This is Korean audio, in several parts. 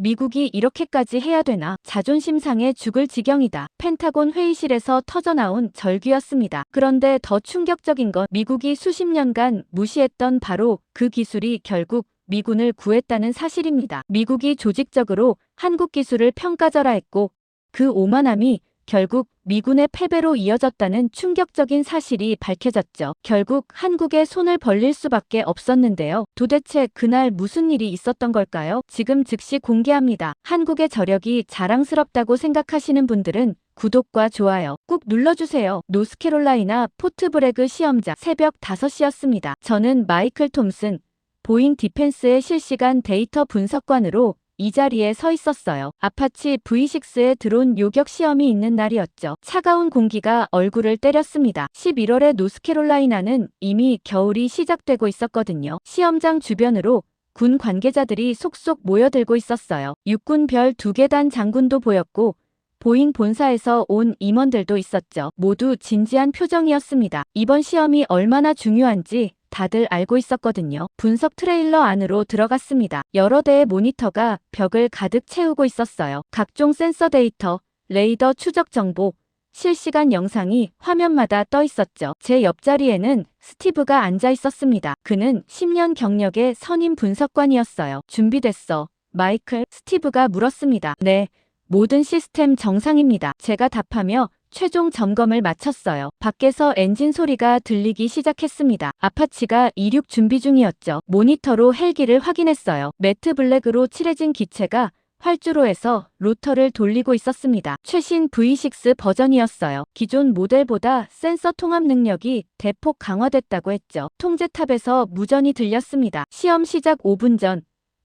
미국이 이렇게까지 해야 되나? 자존심 상해 죽을 지경이다. 펜타곤 회의실에서 터져나온 절규였습니다. 그런데 더 충격적인 건 미국이 수십 년간 무시했던 바로 그 기술이 결국 미군을 구했다는 사실입니다. 미국이 조직적으로 한국 기술을 평가절하했고 그 오만함이 결국 미군의 패배로 이어졌다는 충격적인 사실이 밝혀졌죠. 결국 한국에 손을 벌릴 수밖에 없었는데요. 도대체 그날 무슨 일이 있었던 걸까요? 지금 즉시 공개합니다. 한국의 저력이 자랑스럽다고 생각하시는 분들은 구독과 좋아요 꾹 눌러주세요. 노스캐롤라이나 포트브래그 시험장 새벽 5시였습니다. 저는 마이클 톰슨, 보잉 디펜스의 실시간 데이터 분석관으로 이 자리에 서 있었어요. 아파치 V6의 드론 요격 시험이 있는 날이었죠. 차가운 공기가 얼굴을 때렸습니다. 11월에 노스캐롤라이나는 이미 겨울이 시작되고 있었거든요. 시험장 주변으로 군 관계자들이 속속 모여들고 있었어요. 육군 별 2계단 장군도 보였고 보잉 본사에서 온 임원들도 있었죠. 모두 진지한 표정이었습니다. 이번 시험이 얼마나 중요한지 다들 알고 있었거든요. 분석 트레일러 안으로 들어갔습니다. 여러 대의 모니터가 벽을 가득 채우고 있었어요. 각종 센서 데이터, 레이더 추적 정보, 실시간 영상이 화면마다 떠 있었죠. 제 옆자리에는 스티브가 앉아 있었습니다. 그는 10년 경력의 선임 분석관이었어요. 준비됐어, 마이클? 스티브가 물었습니다. 네, 모든 시스템 정상입니다. 제가 답하며 최종 점검을 마쳤어요. 밖에서 엔진 소리가 들리기 시작했습니다. 아파치가 이륙 준비 중이었죠. 모니터로 헬기를 확인했어요. 매트 블랙으로 칠해진 기체가 활주로에서 로터를 돌리고 있었습니다. 최신 V6 버전이었어요. 기존 모델보다 센서 통합 능력이 대폭 강화됐다고 했죠. 통제탑에서 무전이 들렸습니다. 시험 시작 5분 전.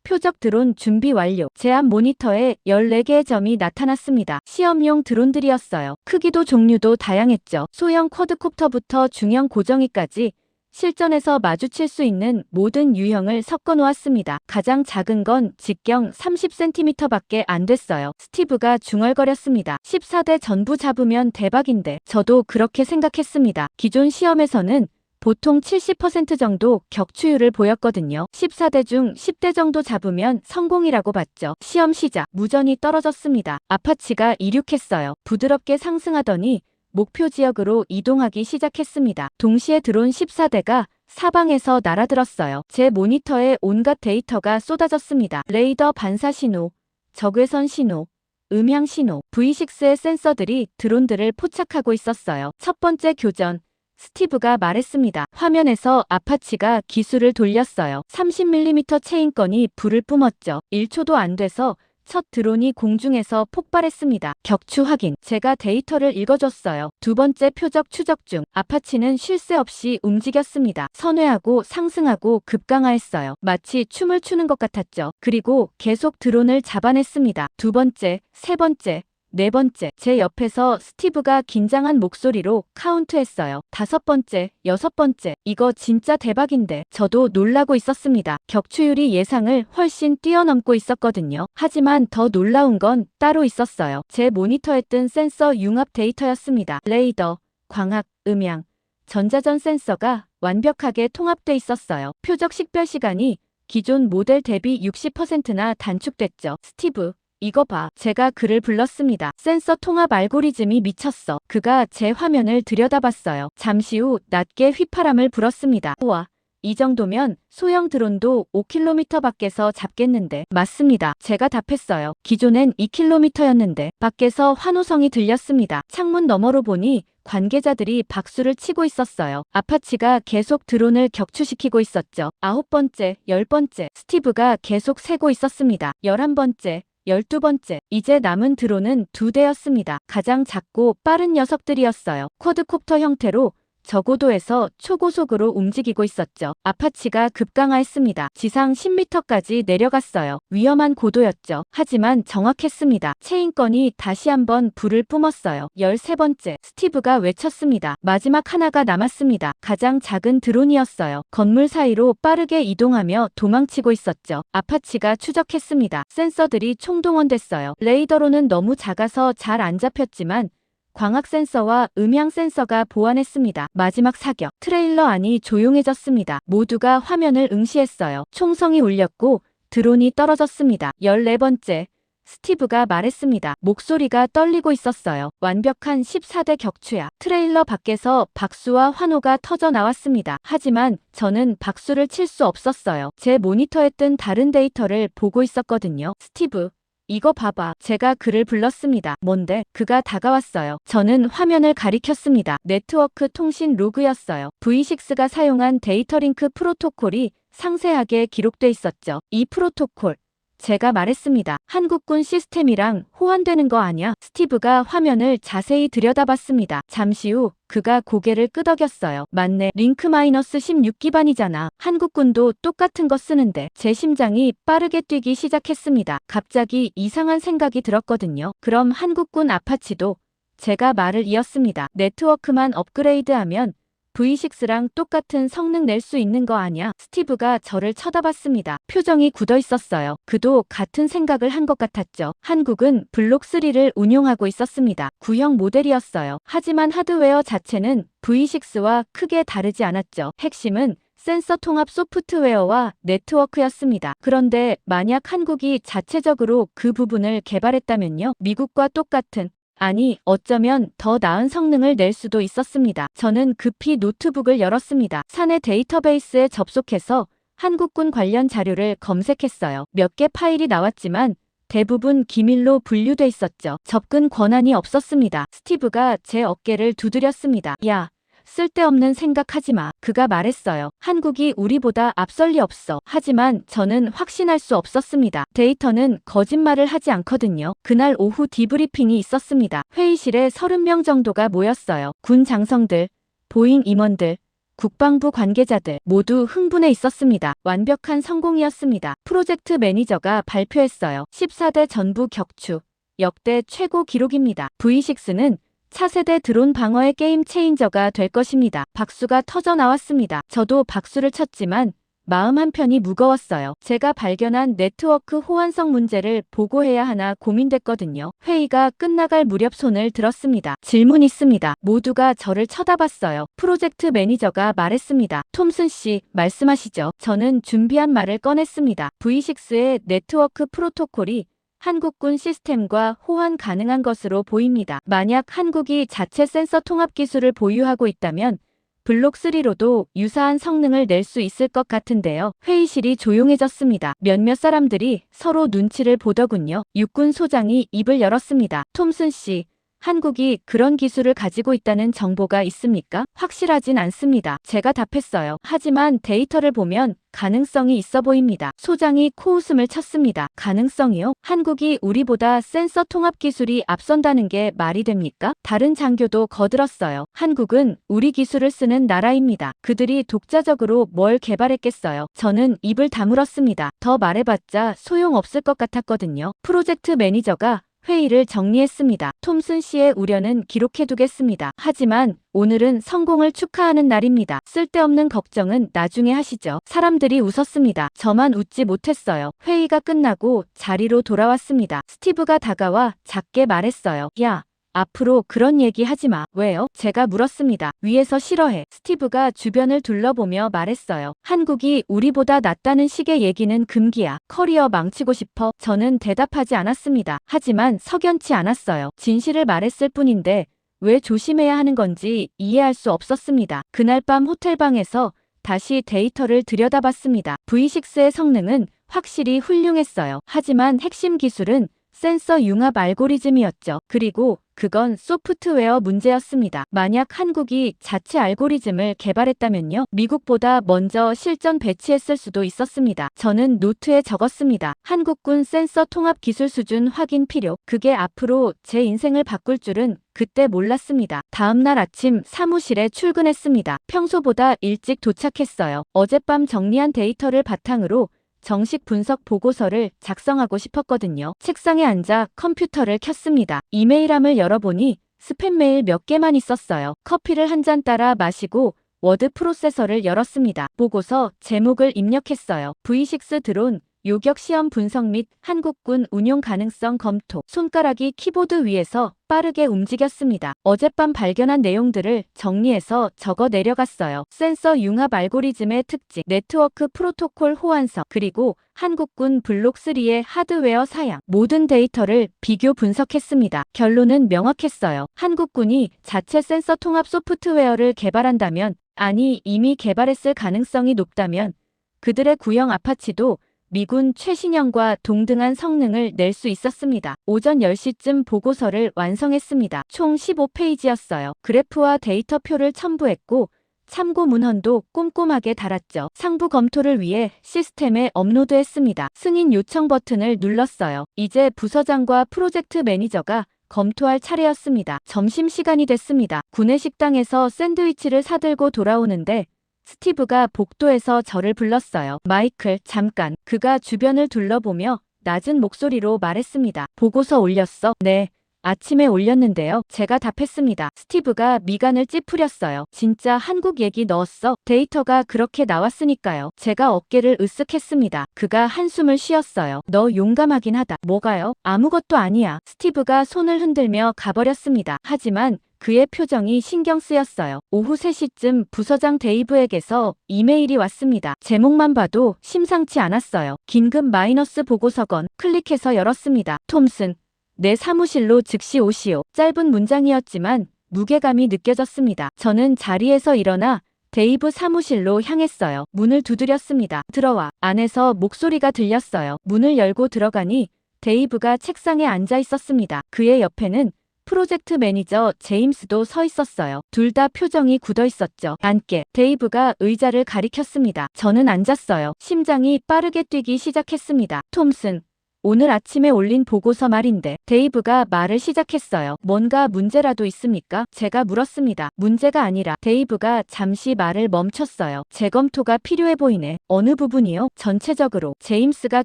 표적 드론 준비 완료. 제 앞 모니터에 14개의 점이 나타났습니다. 시험용 드론들이었어요. 크기도 종류도 다양했죠. 소형 쿼드콥터부터 중형 고정이까지 실전에서 마주칠 수 있는 모든 유형을 섞어 놓았습니다. 가장 작은 건 직경 30cm밖에 안 됐어요. 스티브가 중얼거렸습니다. 14대 전부 잡으면 대박인데. 저도 그렇게 생각했습니다. 기존 시험에서는 보통 70% 정도 격추율을 보였거든요. 14대 중 10대 정도 잡으면 성공이라고 봤죠. 시험 시작. 무전이 떨어졌습니다. 아파치가 이륙했어요. 부드럽게 상승하더니 목표 지역으로 이동하기 시작했습니다. 동시에 드론 14대가 사방에서 날아들었어요. 제 모니터에 온갖 데이터가 쏟아졌습니다. 레이더 반사 신호, 적외선 신호, 음향 신호, V6의 센서들이 드론들을 포착하고 있었어요. 첫 번째 교전. 스티브가 말했습니다. 화면에서 아파치가 기술을 돌렸어요. 30mm 체인건이 불을 뿜었죠. 1초도 안 돼서 첫 드론이 공중에서 폭발했습니다. 격추 확인. 제가 데이터를 읽어줬어요. 두 번째 표적 추적 중. 아파치는 쉴 새 없이 움직였습니다. 선회하고 상승하고 급강하했어요. 마치 춤을 추는 것 같았죠. 그리고 계속 드론을 잡아냈습니다. 두 번째, 세 번째, 네 번째. 제 옆에서 스티브가 긴장한 목소리로 카운트했어요. 다섯 번째, 여섯 번째. 이거 진짜 대박인데. 저도 놀라고 있었습니다. 격추율이 예상을 훨씬 뛰어넘고 있었거든요. 하지만 더 놀라운 건 따로 있었어요. 제 모니터에 뜬 센서 융합 데이터였습니다. 레이더, 광학, 음향, 전자전 센서가 완벽하게 통합돼 있었어요. 표적 식별 시간이 기존 모델 대비 60%나 단축됐죠. 스티브, 이거 봐. 제가 그를 불렀습니다. 센서 통합 알고리즘이 미쳤어. 그가 제 화면을 들여다봤어요. 잠시 후 낮게 휘파람을 불었습니다. 우와, 이 정도면 소형 드론도 5km 밖에서 잡겠는데. 맞습니다. 제가 답했어요. 기존엔 2km였는데. 밖에서 환호성이 들렸습니다. 창문 너머로 보니 관계자들이 박수를 치고 있었어요. 아파치가 계속 드론을 격추시키고 있었죠. 9번째, 10번째. 스티브가 계속 세고 있었습니다. 11번째. 12번째. 이제 남은 드론은 2대였습니다. 가장 작고 빠른 녀석들이었어요. 쿼드콥터 형태로 저고도에서 초고속으로 움직이고 있었죠. 아파치가 급강하했습니다. 지상 10m까지 내려갔어요. 위험한 고도였죠. 하지만 정확했습니다. 체인건이 다시 한번 불을 뿜었어요. 13번째. 스티브가 외쳤습니다. 마지막 하나가 남았습니다. 가장 작은 드론이었어요. 건물 사이로 빠르게 이동하며 도망치고 있었죠. 아파치가 추적했습니다. 센서들이 총동원됐어요. 레이더로는 너무 작아서 잘 안 잡혔지만 광학 센서와 음향 센서가 보완했습니다. 마지막 사격. 트레일러 안이 조용해졌습니다. 모두가 화면을 응시했어요. 총성이 울렸고 드론이 떨어졌습니다. 14번째. 스티브가 말했습니다. 목소리가 떨리고 있었어요. 완벽한 14대 격추야. 트레일러 밖에서 박수와 환호가 터져 나왔습니다. 하지만 저는 박수를 칠 수 없었어요. 제 모니터에 뜬 다른 데이터를 보고 있었거든요. 스티브, 이거 봐봐. 제가 그를 불렀습니다. 뭔데? 그가 다가왔어요. 저는 화면을 가리켰습니다. 네트워크 통신 로그였어요. V6가 사용한 데이터 링크 프로토콜이 상세하게 기록돼 있었죠. 이 프로토콜, 제가 말했습니다. 한국군 시스템이랑 호환되는 거 아냐? 스티브가 화면을 자세히 들여다봤습니다. 잠시 후 그가 고개를 끄덕였어요. 맞네. 링크-16기반이잖아. 한국군도 똑같은 거 쓰는데. 제 심장이 빠르게 뛰기 시작했습니다. 갑자기 이상한 생각이 들었거든요. 그럼 한국군 아파치도? 제가 말을 이었습니다. 네트워크만 업그레이드하면 V6랑 똑같은 성능 낼 수 있는 거 아냐? 스티브가 저를 쳐다봤습니다. 표정이 굳어 있었어요. 그도 같은 생각을 한 것 같았죠. 한국은 블록3를 운용하고 있었습니다. 구형 모델이었어요. 하지만 하드웨어 자체는 V6와 크게 다르지 않았죠. 핵심은 센서 통합 소프트웨어와 네트워크였습니다. 그런데 만약 한국이 자체적으로 그 부분을 개발했다면요? 미국과 똑같은, 아니, 어쩌면 더 나은 성능을 낼 수도 있었습니다. 저는 급히 노트북을 열었습니다. 사내 데이터베이스에 접속해서 한국군 관련 자료를 검색했어요. 몇 개 파일이 나왔지만 대부분 기밀로 분류돼 있었죠. 접근 권한이 없었습니다. 스티브가 제 어깨를 두드렸습니다. 야, 쓸데없는 생각하지 마. 그가 말했어요. 한국이 우리보다 앞설 리 없어. 하지만 저는 확신할 수 없었습니다. 데이터는 거짓말을 하지 않거든요. 그날 오후 디브리핑이 있었습니다. 회의실에 30명 정도가 모였어요. 군 장성들, 보잉 임원들, 국방부 관계자들 모두 흥분해 있었습니다. 완벽한 성공이었습니다. 프로젝트 매니저가 발표했어요. 14대 전부 격추. 역대 최고 기록입니다. V6는 차세대 드론 방어의 게임 체인저가 될 것입니다. 박수가 터져 나왔습니다. 저도 박수를 쳤지만 마음 한편이 무거웠어요. 제가 발견한 네트워크 호환성 문제를 보고해야 하나 고민됐거든요. 회의가 끝나갈 무렵 손을 들었습니다. 질문 있습니다. 모두가 저를 쳐다봤어요. 프로젝트 매니저가 말했습니다. 톰슨 씨, 말씀하시죠. 저는 준비한 말을 꺼냈습니다. V6의 네트워크 프로토콜이 한국군 시스템과 호환 가능한 것으로 보입니다. 만약 한국이 자체 센서 통합 기술을 보유하고 있다면 블록3로도 유사한 성능을 낼 수 있을 것 같은데요. 회의실이 조용해졌습니다. 몇몇 사람들이 서로 눈치를 보더군요. 육군 소장이 입을 열었습니다. 톰슨 씨, 한국이 그런 기술을 가지고 있다는 정보가 있습니까? 확실하진 않습니다. 제가 답했어요. 하지만 데이터를 보면 가능성이 있어 보입니다. 소장이 코웃음을 쳤습니다. 가능성이요? 한국이 우리보다 센서 통합 기술이 앞선다는 게 말이 됩니까? 다른 장교도 거들었어요. 한국은 우리 기술을 쓰는 나라입니다. 그들이 독자적으로 뭘 개발했겠어요? 저는 입을 다물었습니다. 더 말해봤자 소용없을 것 같았거든요. 프로젝트 매니저가 회의를 정리했습니다. 톰슨 씨의 우려는 기록해두겠습니다. 하지만 오늘은 성공을 축하하는 날입니다. 쓸데없는 걱정은 나중에 하시죠. 사람들이 웃었습니다. 저만 웃지 못했어요. 회의가 끝나고 자리로 돌아왔습니다. 스티브가 다가와 작게 말했어요. 야, 앞으로 그런 얘기 하지 마. 왜요? 제가 물었습니다. 위에서 싫어해. 스티브가 주변을 둘러보며 말했어요. 한국이 우리보다 낫다는 식의 얘기는 금기야. 커리어 망치고 싶어? 저는 대답하지 않았습니다. 하지만 석연치 않았어요. 진실을 말했을 뿐인데 왜 조심해야 하는 건지 이해할 수 없었습니다. 그날 밤 호텔방에서 다시 데이터를 들여다봤습니다. V6의 성능은 확실히 훌륭했어요. 하지만 핵심 기술은 센서 융합 알고리즘이었죠. 그리고 그건 소프트웨어 문제였습니다. 만약 한국이 자체 알고리즘을 개발했다면요. 미국보다 먼저 실전 배치했을 수도 있었습니다. 저는 노트에 적었습니다. 한국군 센서 통합 기술 수준 확인 필요. 그게 앞으로 제 인생을 바꿀 줄은 그때 몰랐습니다. 다음날 아침 사무실에 출근했습니다. 평소보다 일찍 도착했어요. 어젯밤 정리한 데이터를 바탕으로 정식 분석 보고서를 작성하고 싶었거든요. 책상에 앉아 컴퓨터를 켰습니다. 이메일함을 열어보니 스팸 메일 몇 개만 있었어요. 커피를 한 잔 따라 마시고 워드 프로세서를 열었습니다. 보고서 제목을 입력했어요. V6 드론 요격 시험 분석 및 한국군 운용 가능성 검토. 손가락이 키보드 위에서 빠르게 움직였습니다. 어젯밤 발견한 내용들을 정리해서 적어 내려갔어요. 센서 융합 알고리즘의 특징, 네트워크 프로토콜 호환성, 그리고 한국군 블록3의 하드웨어 사양. 모든 데이터를 비교 분석했습니다. 결론은 명확했어요. 한국군이 자체 센서 통합 소프트웨어를 개발한다면, 아니 이미 개발했을 가능성이 높다면 그들의 구형 아파치도 미군 최신형과 동등한 성능을 낼 수 있었습니다. 오전 10시쯤 보고서를 완성했습니다. 총 15페이지였어요. 그래프와 데이터표를 첨부했고 참고 문헌도 꼼꼼하게 달았죠. 상부 검토를 위해 시스템에 업로드했습니다. 승인 요청 버튼을 눌렀어요. 이제 부서장과 프로젝트 매니저가 검토할 차례였습니다. 점심시간이 됐습니다. 구내 식당에서 샌드위치를 사들고 돌아오는데 스티브가 복도에서 저를 불렀어요. 마이클, 잠깐. 그가 주변을 둘러보며 낮은 목소리로 말했습니다. 보고서 올렸어? 네. 아침에 올렸는데요. 제가 답했습니다. 스티브가 미간을 찌푸렸어요. 진짜 한국 얘기 넣었어? 데이터가 그렇게 나왔으니까요. 제가 어깨를 으쓱했습니다. 그가 한숨을 쉬었어요. 너 용감하긴 하다. 뭐가요? 아무것도 아니야. 스티브가 손을 흔들며 가버렸습니다. 하지만 그의 표정이 신경 쓰였어요. 오후 3시쯤 부서장 데이브에게서 이메일이 왔습니다. 제목만 봐도 심상치 않았어요. 긴급 마이너스 보고서건. 클릭해서 열었습니다. 톰슨, 내 사무실로 즉시 오시오. 짧은 문장이었지만 무게감이 느껴졌습니다. 저는 자리에서 일어나 데이브 사무실로 향했어요. 문을 두드렸습니다. 들어와. 안에서 목소리가 들렸어요. 문을 열고 들어가니 데이브가 책상에 앉아 있었습니다. 그의 옆에는 프로젝트 매니저 제임스도 서 있었어요. 둘 다 표정이 굳어 있었죠. 앉게. 데이브가 의자를 가리켰습니다. 저는 앉았어요. 심장이 빠르게 뛰기 시작했습니다. 톰슨, 오늘 아침에 올린 보고서 말인데. 데이브가 말을 시작했어요. 뭔가 문제라도 있습니까? 제가 물었습니다. 문제가 아니라. 데이브가 잠시 말을 멈췄어요. 재검토가 필요해 보이네. 어느 부분이요? 전체적으로. 제임스가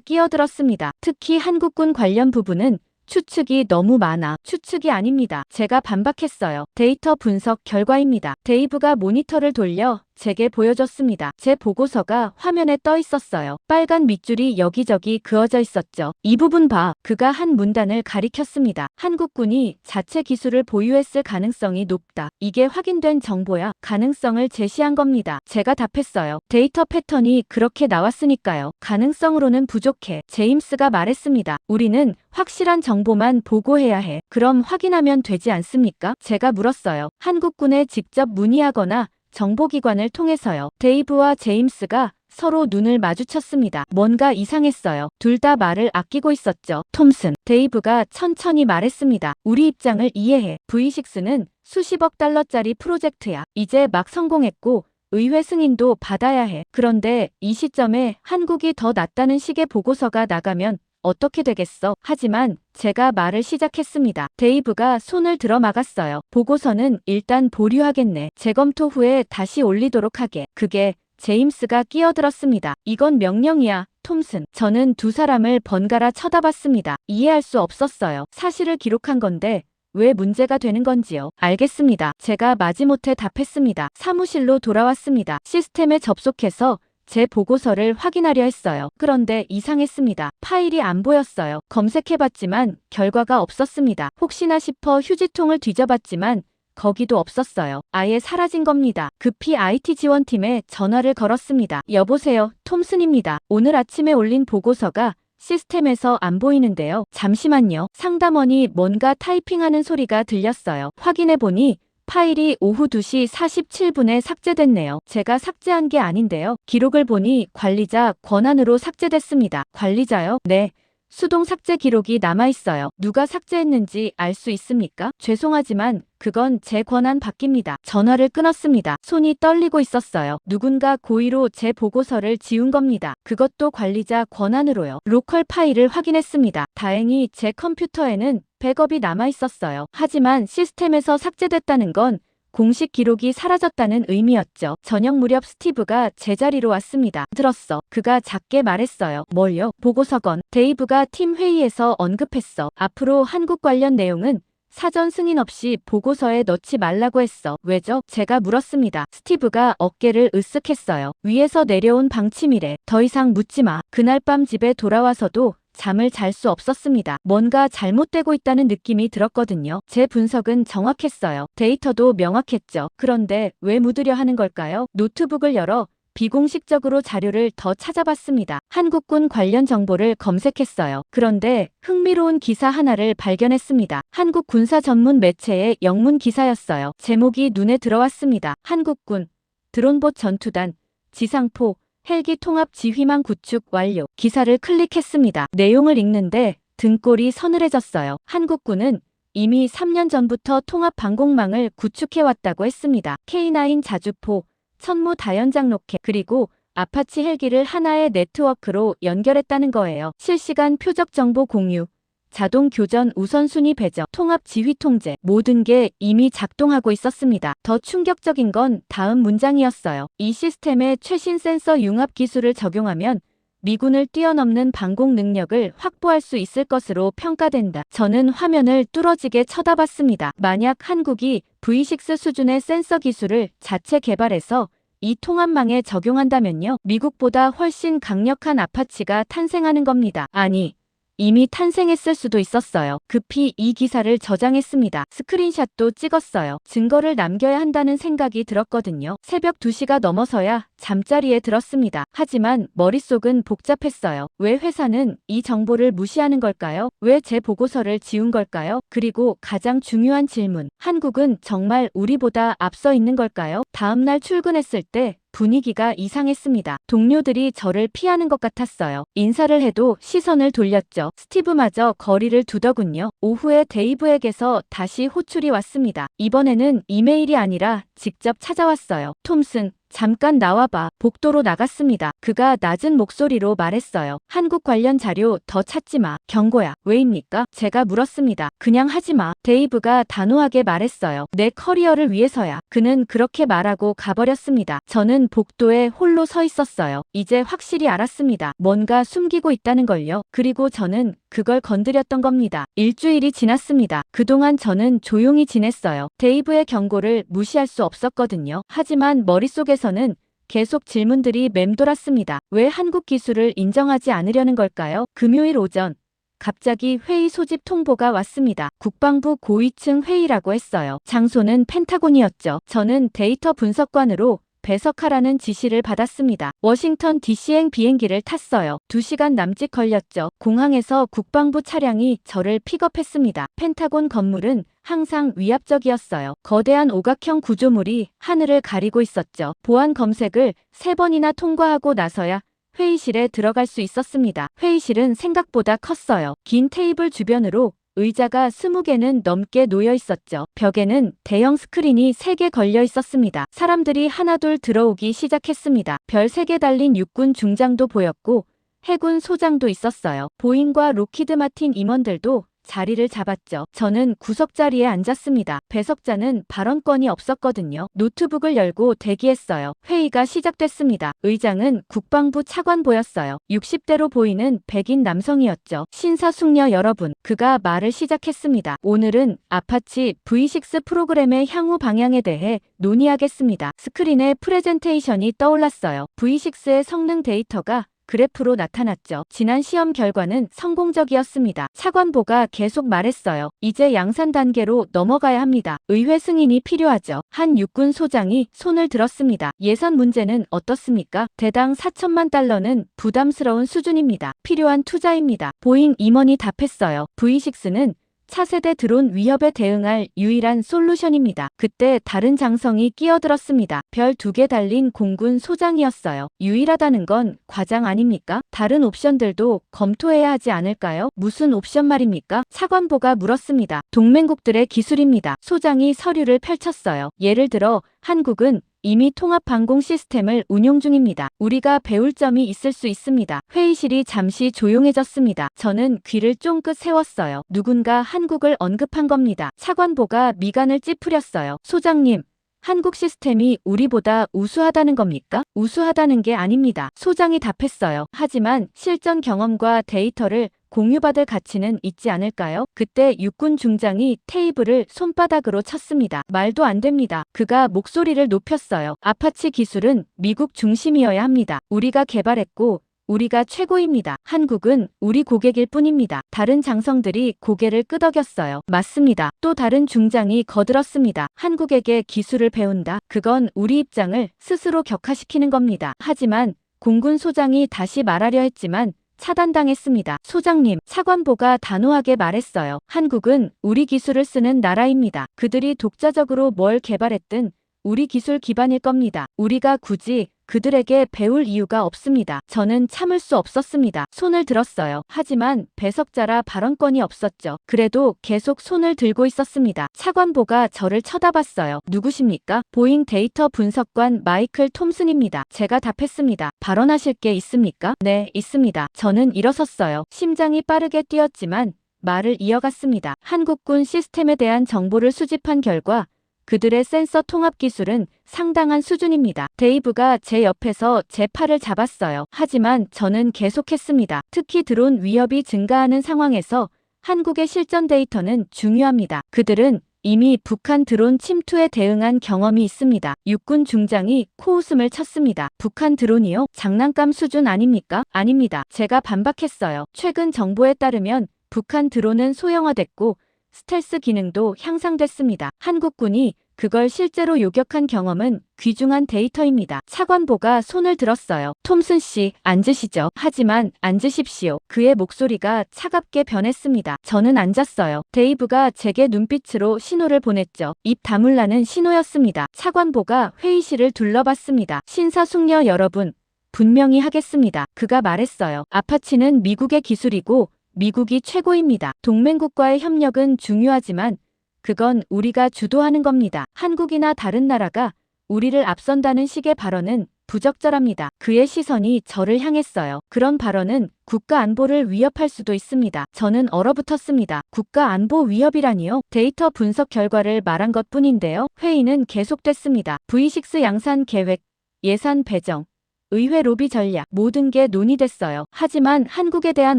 끼어들었습니다. 특히 한국군 관련 부분은 추측이 너무 많아. 추측이 아닙니다. 제가 반박했어요. 데이터 분석 결과입니다. 데이브가 모니터를 돌려 제게 보여줬습니다. 제 보고서가 화면에 떠 있었어요. 빨간 밑줄이 여기저기 그어져 있었죠. 이 부분 봐. 그가 한 문단을 가리켰습니다. 한국군이 자체 기술을 보유했을 가능성이 높다. 이게 확인된 정보야. 가능성을 제시한 겁니다. 제가 답했어요. 데이터 패턴이 그렇게 나왔으니까요. 가능성으로는 부족해. 제임스가 말했습니다. 우리는 확실한 정보만 보고해야 해. 그럼 확인하면 되지 않습니까? 제가 물었어요. 한국군에 직접 문의하거나 정보기관을 통해서요. 데이브와 제임스가 서로 눈을 마주쳤습니다. 뭔가 이상했어요. 둘 다 말을 아끼고 있었죠. 톰슨, 데이브가 천천히 말했습니다. 우리 입장을 이해해. V6는 수십억 달러짜리 프로젝트야. 이제 막 성공했고 의회 승인도 받아야 해. 그런데 이 시점에 한국이 더 낫다는 식의 보고서가 나가면 어떻게 되겠어? 하지만 제가 말을 시작했습니다. 데이브가 손을 들어 막았어요. 보고서는 일단 보류하겠네. 재검토 후에 다시 올리도록 하게. 그게 제임스가 끼어들었습니다. 이건 명령이야, 톰슨. 저는 두 사람을 번갈아 쳐다봤습니다. 이해할 수 없었어요. 사실을 기록한 건데 왜 문제가 되는 건지요? 알겠습니다. 제가 마지못해 답했습니다. 사무실로 돌아왔습니다. 시스템에 접속해서 제 보고서를 확인하려 했어요. 그런데 이상했습니다. 파일이 안 보였어요. 검색해봤지만 결과가 없었습니다. 혹시나 싶어 휴지통을 뒤져봤지만 거기도 없었어요. 아예 사라진 겁니다. 급히 IT 지원팀에 전화를 걸었습니다. 여보세요, 톰슨입니다. 오늘 아침에 올린 보고서가 시스템에서 안 보이는데요. 잠시만요. 상담원이 뭔가 타이핑하는 소리가 들렸어요. 확인해보니 파일이 오후 2시 47분에 삭제됐네요. 제가 삭제한 게 아닌데요. 기록을 보니 관리자 권한으로 삭제됐습니다. 관리자요? 네. 수동 삭제 기록이 남아있어요. 누가 삭제했는지 알 수 있습니까? 죄송하지만 그건 제 권한 밖입니다. 전화를 끊었습니다. 손이 떨리고 있었어요. 누군가 고의로 제 보고서를 지운 겁니다. 그것도 관리자 권한으로요. 로컬 파일을 확인했습니다. 다행히 제 컴퓨터에는 백업이 남아있었어요. 하지만 시스템에서 삭제됐다는 건 공식 기록이 사라졌다는 의미였죠. 저녁 무렵 스티브가 제자리로 왔습니다. 들었어. 그가 작게 말했어요. 뭘요? 보고서건. 데이브가 팀 회의에서 언급했어. 앞으로 한국 관련 내용은 사전 승인 없이 보고서에 넣지 말라고 했어. 왜죠? 제가 물었습니다. 스티브가 어깨를 으쓱했어요. 위에서 내려온 방침이래. 더 이상 묻지 마. 그날 밤 집에 돌아와서도 잠을 잘 수 없었습니다. 뭔가 잘못되고 있다는 느낌이 들었거든요. 제 분석은 정확했어요. 데이터도 명확했죠. 그런데 왜 묻으려 하는 걸까요? 노트북을 열어 비공식적으로 자료를 더 찾아봤습니다. 한국군 관련 정보를 검색했어요. 그런데 흥미로운 기사 하나를 발견했습니다. 한국 군사 전문 매체의 영문 기사였어요. 제목이 눈에 들어왔습니다. 한국군 드론봇 전투단 지상포 헬기 통합 지휘망 구축 완료. 기사를 클릭했습니다. 내용을 읽는데 등골이 서늘해졌어요. 한국군은 이미 3년 전부터 통합 방공망을 구축해왔다고 했습니다. K9 자주포, 천무 다연장 로켓, 그리고 아파치 헬기를 하나의 네트워크로 연결했다는 거예요. 실시간 표적 정보 공유, 자동 교전 우선순위 배정, 통합 지휘 통제, 모든 게 이미 작동하고 있었습니다. 더 충격적인 건 다음 문장이었어요. 이 시스템에 최신 센서 융합 기술을 적용하면 미군을 뛰어넘는 방공 능력을 확보할 수 있을 것으로 평가된다. 저는 화면을 뚫어지게 쳐다봤습니다. 만약 한국이 V6 수준의 센서 기술을 자체 개발해서 이 통합망에 적용한다면요, 미국보다 훨씬 강력한 아파치가 탄생하는 겁니다. 아니, 이미 탄생했을 수도 있었어요. 급히 이 기사를 저장했습니다. 스크린샷도 찍었어요. 증거를 남겨야 한다는 생각이 들었거든요. 새벽 2시가 넘어서야 잠자리에 들었습니다. 하지만 머릿속은 복잡했어요. 왜 회사는 이 정보를 무시하는 걸까요? 왜 제 보고서를 지운 걸까요? 그리고 가장 중요한 질문, 한국은 정말 우리보다 앞서 있는 걸까요? 다음날 출근했을 때 분위기가 이상했습니다. 동료들이 저를 피하는 것 같았어요. 인사를 해도 시선을 돌렸죠. 스티브마저 거리를 두더군요. 오후에 데이브에게서 다시 호출이 왔습니다. 이번에는 이메일이 아니라 직접 찾아왔어요. 톰슨, 잠깐 나와봐. 복도로 나갔습니다. 그가 낮은 목소리로 말했어요. 한국 관련 자료 더 찾지 마. 경고야. 왜입니까? 제가 물었습니다. 그냥 하지 마. 데이브가 단호하게 말했어요. 내 커리어를 위해서야. 그는 그렇게 말하고 가버렸습니다. 저는 복도에 홀로 서 있었어요. 이제 확실히 알았습니다. 뭔가 숨기고 있다는 걸요. 그리고 저는 그걸 건드렸던 겁니다. 일주일이 지났습니다. 그동안 저는 조용히 지냈어요. 데이브의 경고를 무시할 수 없었거든요. 하지만 머릿속에서는 계속 질문들이 맴돌았습니다. 왜 한국 기술을 인정하지 않으려는 걸까요? 금요일 오전, 갑자기 회의 소집 통보가 왔습니다. 국방부 고위층 회의라고 했어요. 장소는 펜타곤이었죠. 저는 데이터 분석관으로 배석하라는 지시를 받았습니다. 워싱턴 DC행 비행기를 탔어요. 2시간 남짓 걸렸죠. 공항에서 국방부 차량이 저를 픽업했습니다. 펜타곤 건물은 항상 위압적이었어요. 거대한 오각형 구조물이 하늘을 가리고 있었죠. 보안 검색을 3번이나 통과하고 나서야 회의실에 들어갈 수 있었습니다. 회의실은 생각보다 컸어요. 긴 테이블 주변으로 의자가 20개는 넘게 놓여 있었죠. 벽에는 대형 스크린이 3개 걸려 있었습니다. 사람들이 하나둘 들어오기 시작했습니다. 별 3개 달린 육군 중장도 보였고 해군 소장도 있었어요. 보잉과 로키드 마틴 임원들도 자리를 잡았죠. 저는 구석자리에 앉았습니다. 배석자는 발언권이 없었거든요. 노트북을 열고 대기했어요. 회의가 시작됐습니다. 의장은 국방부 차관보였어요. 60대로 보이는 백인 남성이었죠. 신사숙녀 여러분, 그가 말을 시작했습니다. 오늘은 아파치 V6 프로그램의 향후 방향에 대해 논의하겠습니다. 스크린에 프레젠테이션이 떠올랐어요. V6의 성능 데이터가 그래프로 나타났죠. 지난 시험 결과는 성공적이었습니다. 차관보가 계속 말했어요. 이제 양산 단계로 넘어가야 합니다. 의회 승인이 필요하죠. 한 육군 소장이 손을 들었습니다. 예산 문제는 어떻습니까? 대당 4천만 달러는 부담스러운 수준입니다. 필요한 투자입니다. 보잉 임원이 답했어요. V6는 차세대 드론 위협에 대응할 유일한 솔루션입니다. 그때 다른 장성이 끼어들었습니다. 별 2개 달린 공군 소장이었어요. 유일하다는 건 과장 아닙니까? 다른 옵션들도 검토해야 하지 않을까요? 무슨 옵션 말입니까? 차관보가 물었습니다. 동맹국들의 기술입니다. 소장이 서류를 펼쳤어요. 예를 들어 한국은 이미 통합 방공 시스템을 운용 중입니다. 우리가 배울 점이 있을 수 있습니다. 회의실이 잠시 조용해졌습니다. 저는 귀를 쫑긋 세웠어요. 누군가 한국을 언급한 겁니다. 차관보가 미간을 찌푸렸어요. 소장님, 한국 시스템이 우리보다 우수하다는 겁니까? 우수하다는 게 아닙니다. 소장이 답했어요. 하지만 실전 경험과 데이터를 공유받을 가치는 있지 않을까요? 그때 육군 중장이 테이블을 손바닥으로 쳤습니다. 말도 안 됩니다. 그가 목소리를 높였어요. 아파치 기술은 미국 중심이어야 합니다. 우리가 개발했고 우리가 최고입니다. 한국은 우리 고객일 뿐입니다. 다른 장성들이 고개를 끄덕였어요. 맞습니다. 또 다른 중장이 거들었습니다. 한국에게 기술을 배운다. 그건 우리 입장을 스스로 격화시키는 겁니다. 하지만 공군 소장이 다시 말하려 했지만 차단당했습니다. 소장님, 차관보가 단호하게 말했어요. 한국은 우리 기술을 쓰는 나라입니다. 그들이 독자적으로 뭘 개발했든 우리 기술 기반일 겁니다. 우리가 굳이 그들에게 배울 이유가 없습니다. 저는 참을 수 없었습니다. 손을 들었어요. 하지만 배석자라 발언권이 없었죠. 그래도 계속 손을 들고 있었습니다. 차관보가 저를 쳐다봤어요. 누구십니까? 보잉 데이터 분석관 마이클 톰슨입니다. 제가 답했습니다. 발언하실 게 있습니까? 네, 있습니다. 저는 일어섰어요. 심장이 빠르게 뛰었지만 말을 이어갔습니다. 한국군 시스템에 대한 정보를 수집한 결과 그들의 센서 통합 기술은 상당한 수준입니다. 데이브가 제 옆에서 제 팔을 잡았어요. 하지만 저는 계속했습니다. 특히 드론 위협이 증가하는 상황에서 한국의 실전 데이터는 중요합니다. 그들은 이미 북한 드론 침투에 대응한 경험이 있습니다. 육군 중장이 코웃음을 쳤습니다. 북한 드론이요? 장난감 수준 아닙니까? 아닙니다. 제가 반박했어요. 최근 정보에 따르면 북한 드론은 소형화됐고 스텔스 기능도 향상됐습니다. 한국군이 그걸 실제로 요격한 경험은 귀중한 데이터입니다. 차관보가 손을 들었어요. 톰슨 씨, 앉으시죠. 하지만 앉으십시오. 그의 목소리가 차갑게 변했습니다. 저는 앉았어요. 데이브가 제게 눈빛으로 신호를 보냈죠. 입 다물라는 신호였습니다. 차관보가 회의실을 둘러봤습니다. 신사숙녀 여러분, 분명히 하겠습니다. 그가 말했어요. 아파치는 미국의 기술이고 미국이 최고입니다. 동맹국과의 협력은 중요하지만 그건 우리가 주도하는 겁니다. 한국이나 다른 나라가 우리를 앞선다는 식의 발언은 부적절합니다. 그의 시선이 저를 향했어요. 그런 발언은 국가 안보를 위협할 수도 있습니다. 저는 얼어붙었습니다. 국가 안보 위협이라니요? 데이터 분석 결과를 말한 것뿐인데요. 회의는 계속됐습니다. V6 양산 계획, 예산 배정, 의회 로비 전략, 모든 게 논의됐어요. 하지만 한국에 대한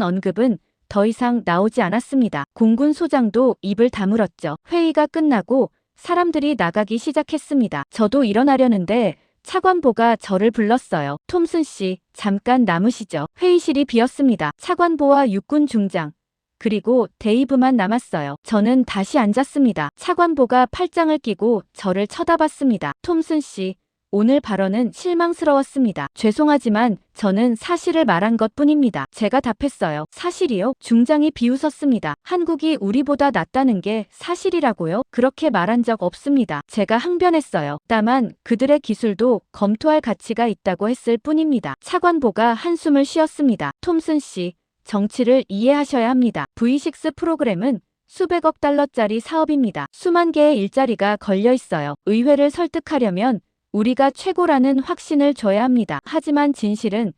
언급은 더 이상 나오지 않았습니다. 공군 소장도 입을 다물었죠. 회의가 끝나고 사람들이 나가기 시작했습니다. 저도 일어나려는데 차관보가 저를 불렀어요. 톰슨 씨, 잠깐 남으시죠. 회의실이 비었습니다. 차관보와 육군 중장, 그리고 데이브만 남았어요. 저는 다시 앉았습니다. 차관보가 팔짱을 끼고 저를 쳐다봤습니다. 톰슨 씨, 오늘 발언은 실망스러웠습니다. 죄송하지만 저는 사실을 말한 것뿐입니다. 제가 답했어요. 사실이요? 중장이 비웃었습니다. 한국이 우리보다 낫다는 게 사실이라고요? 그렇게 말한 적 없습니다. 제가 항변했어요. 다만 그들의 기술도 검토할 가치가 있다고 했을 뿐입니다. 차관보가 한숨을 쉬었습니다. 톰슨 씨, 정치를 이해하셔야 합니다. V6 프로그램은 수백억 달러짜리 사업입니다. 수만 개의 일자리가 걸려 있어요. 의회를 설득하려면 우리가 최고라는 확신을 줘야 합니다. 하지만 진실은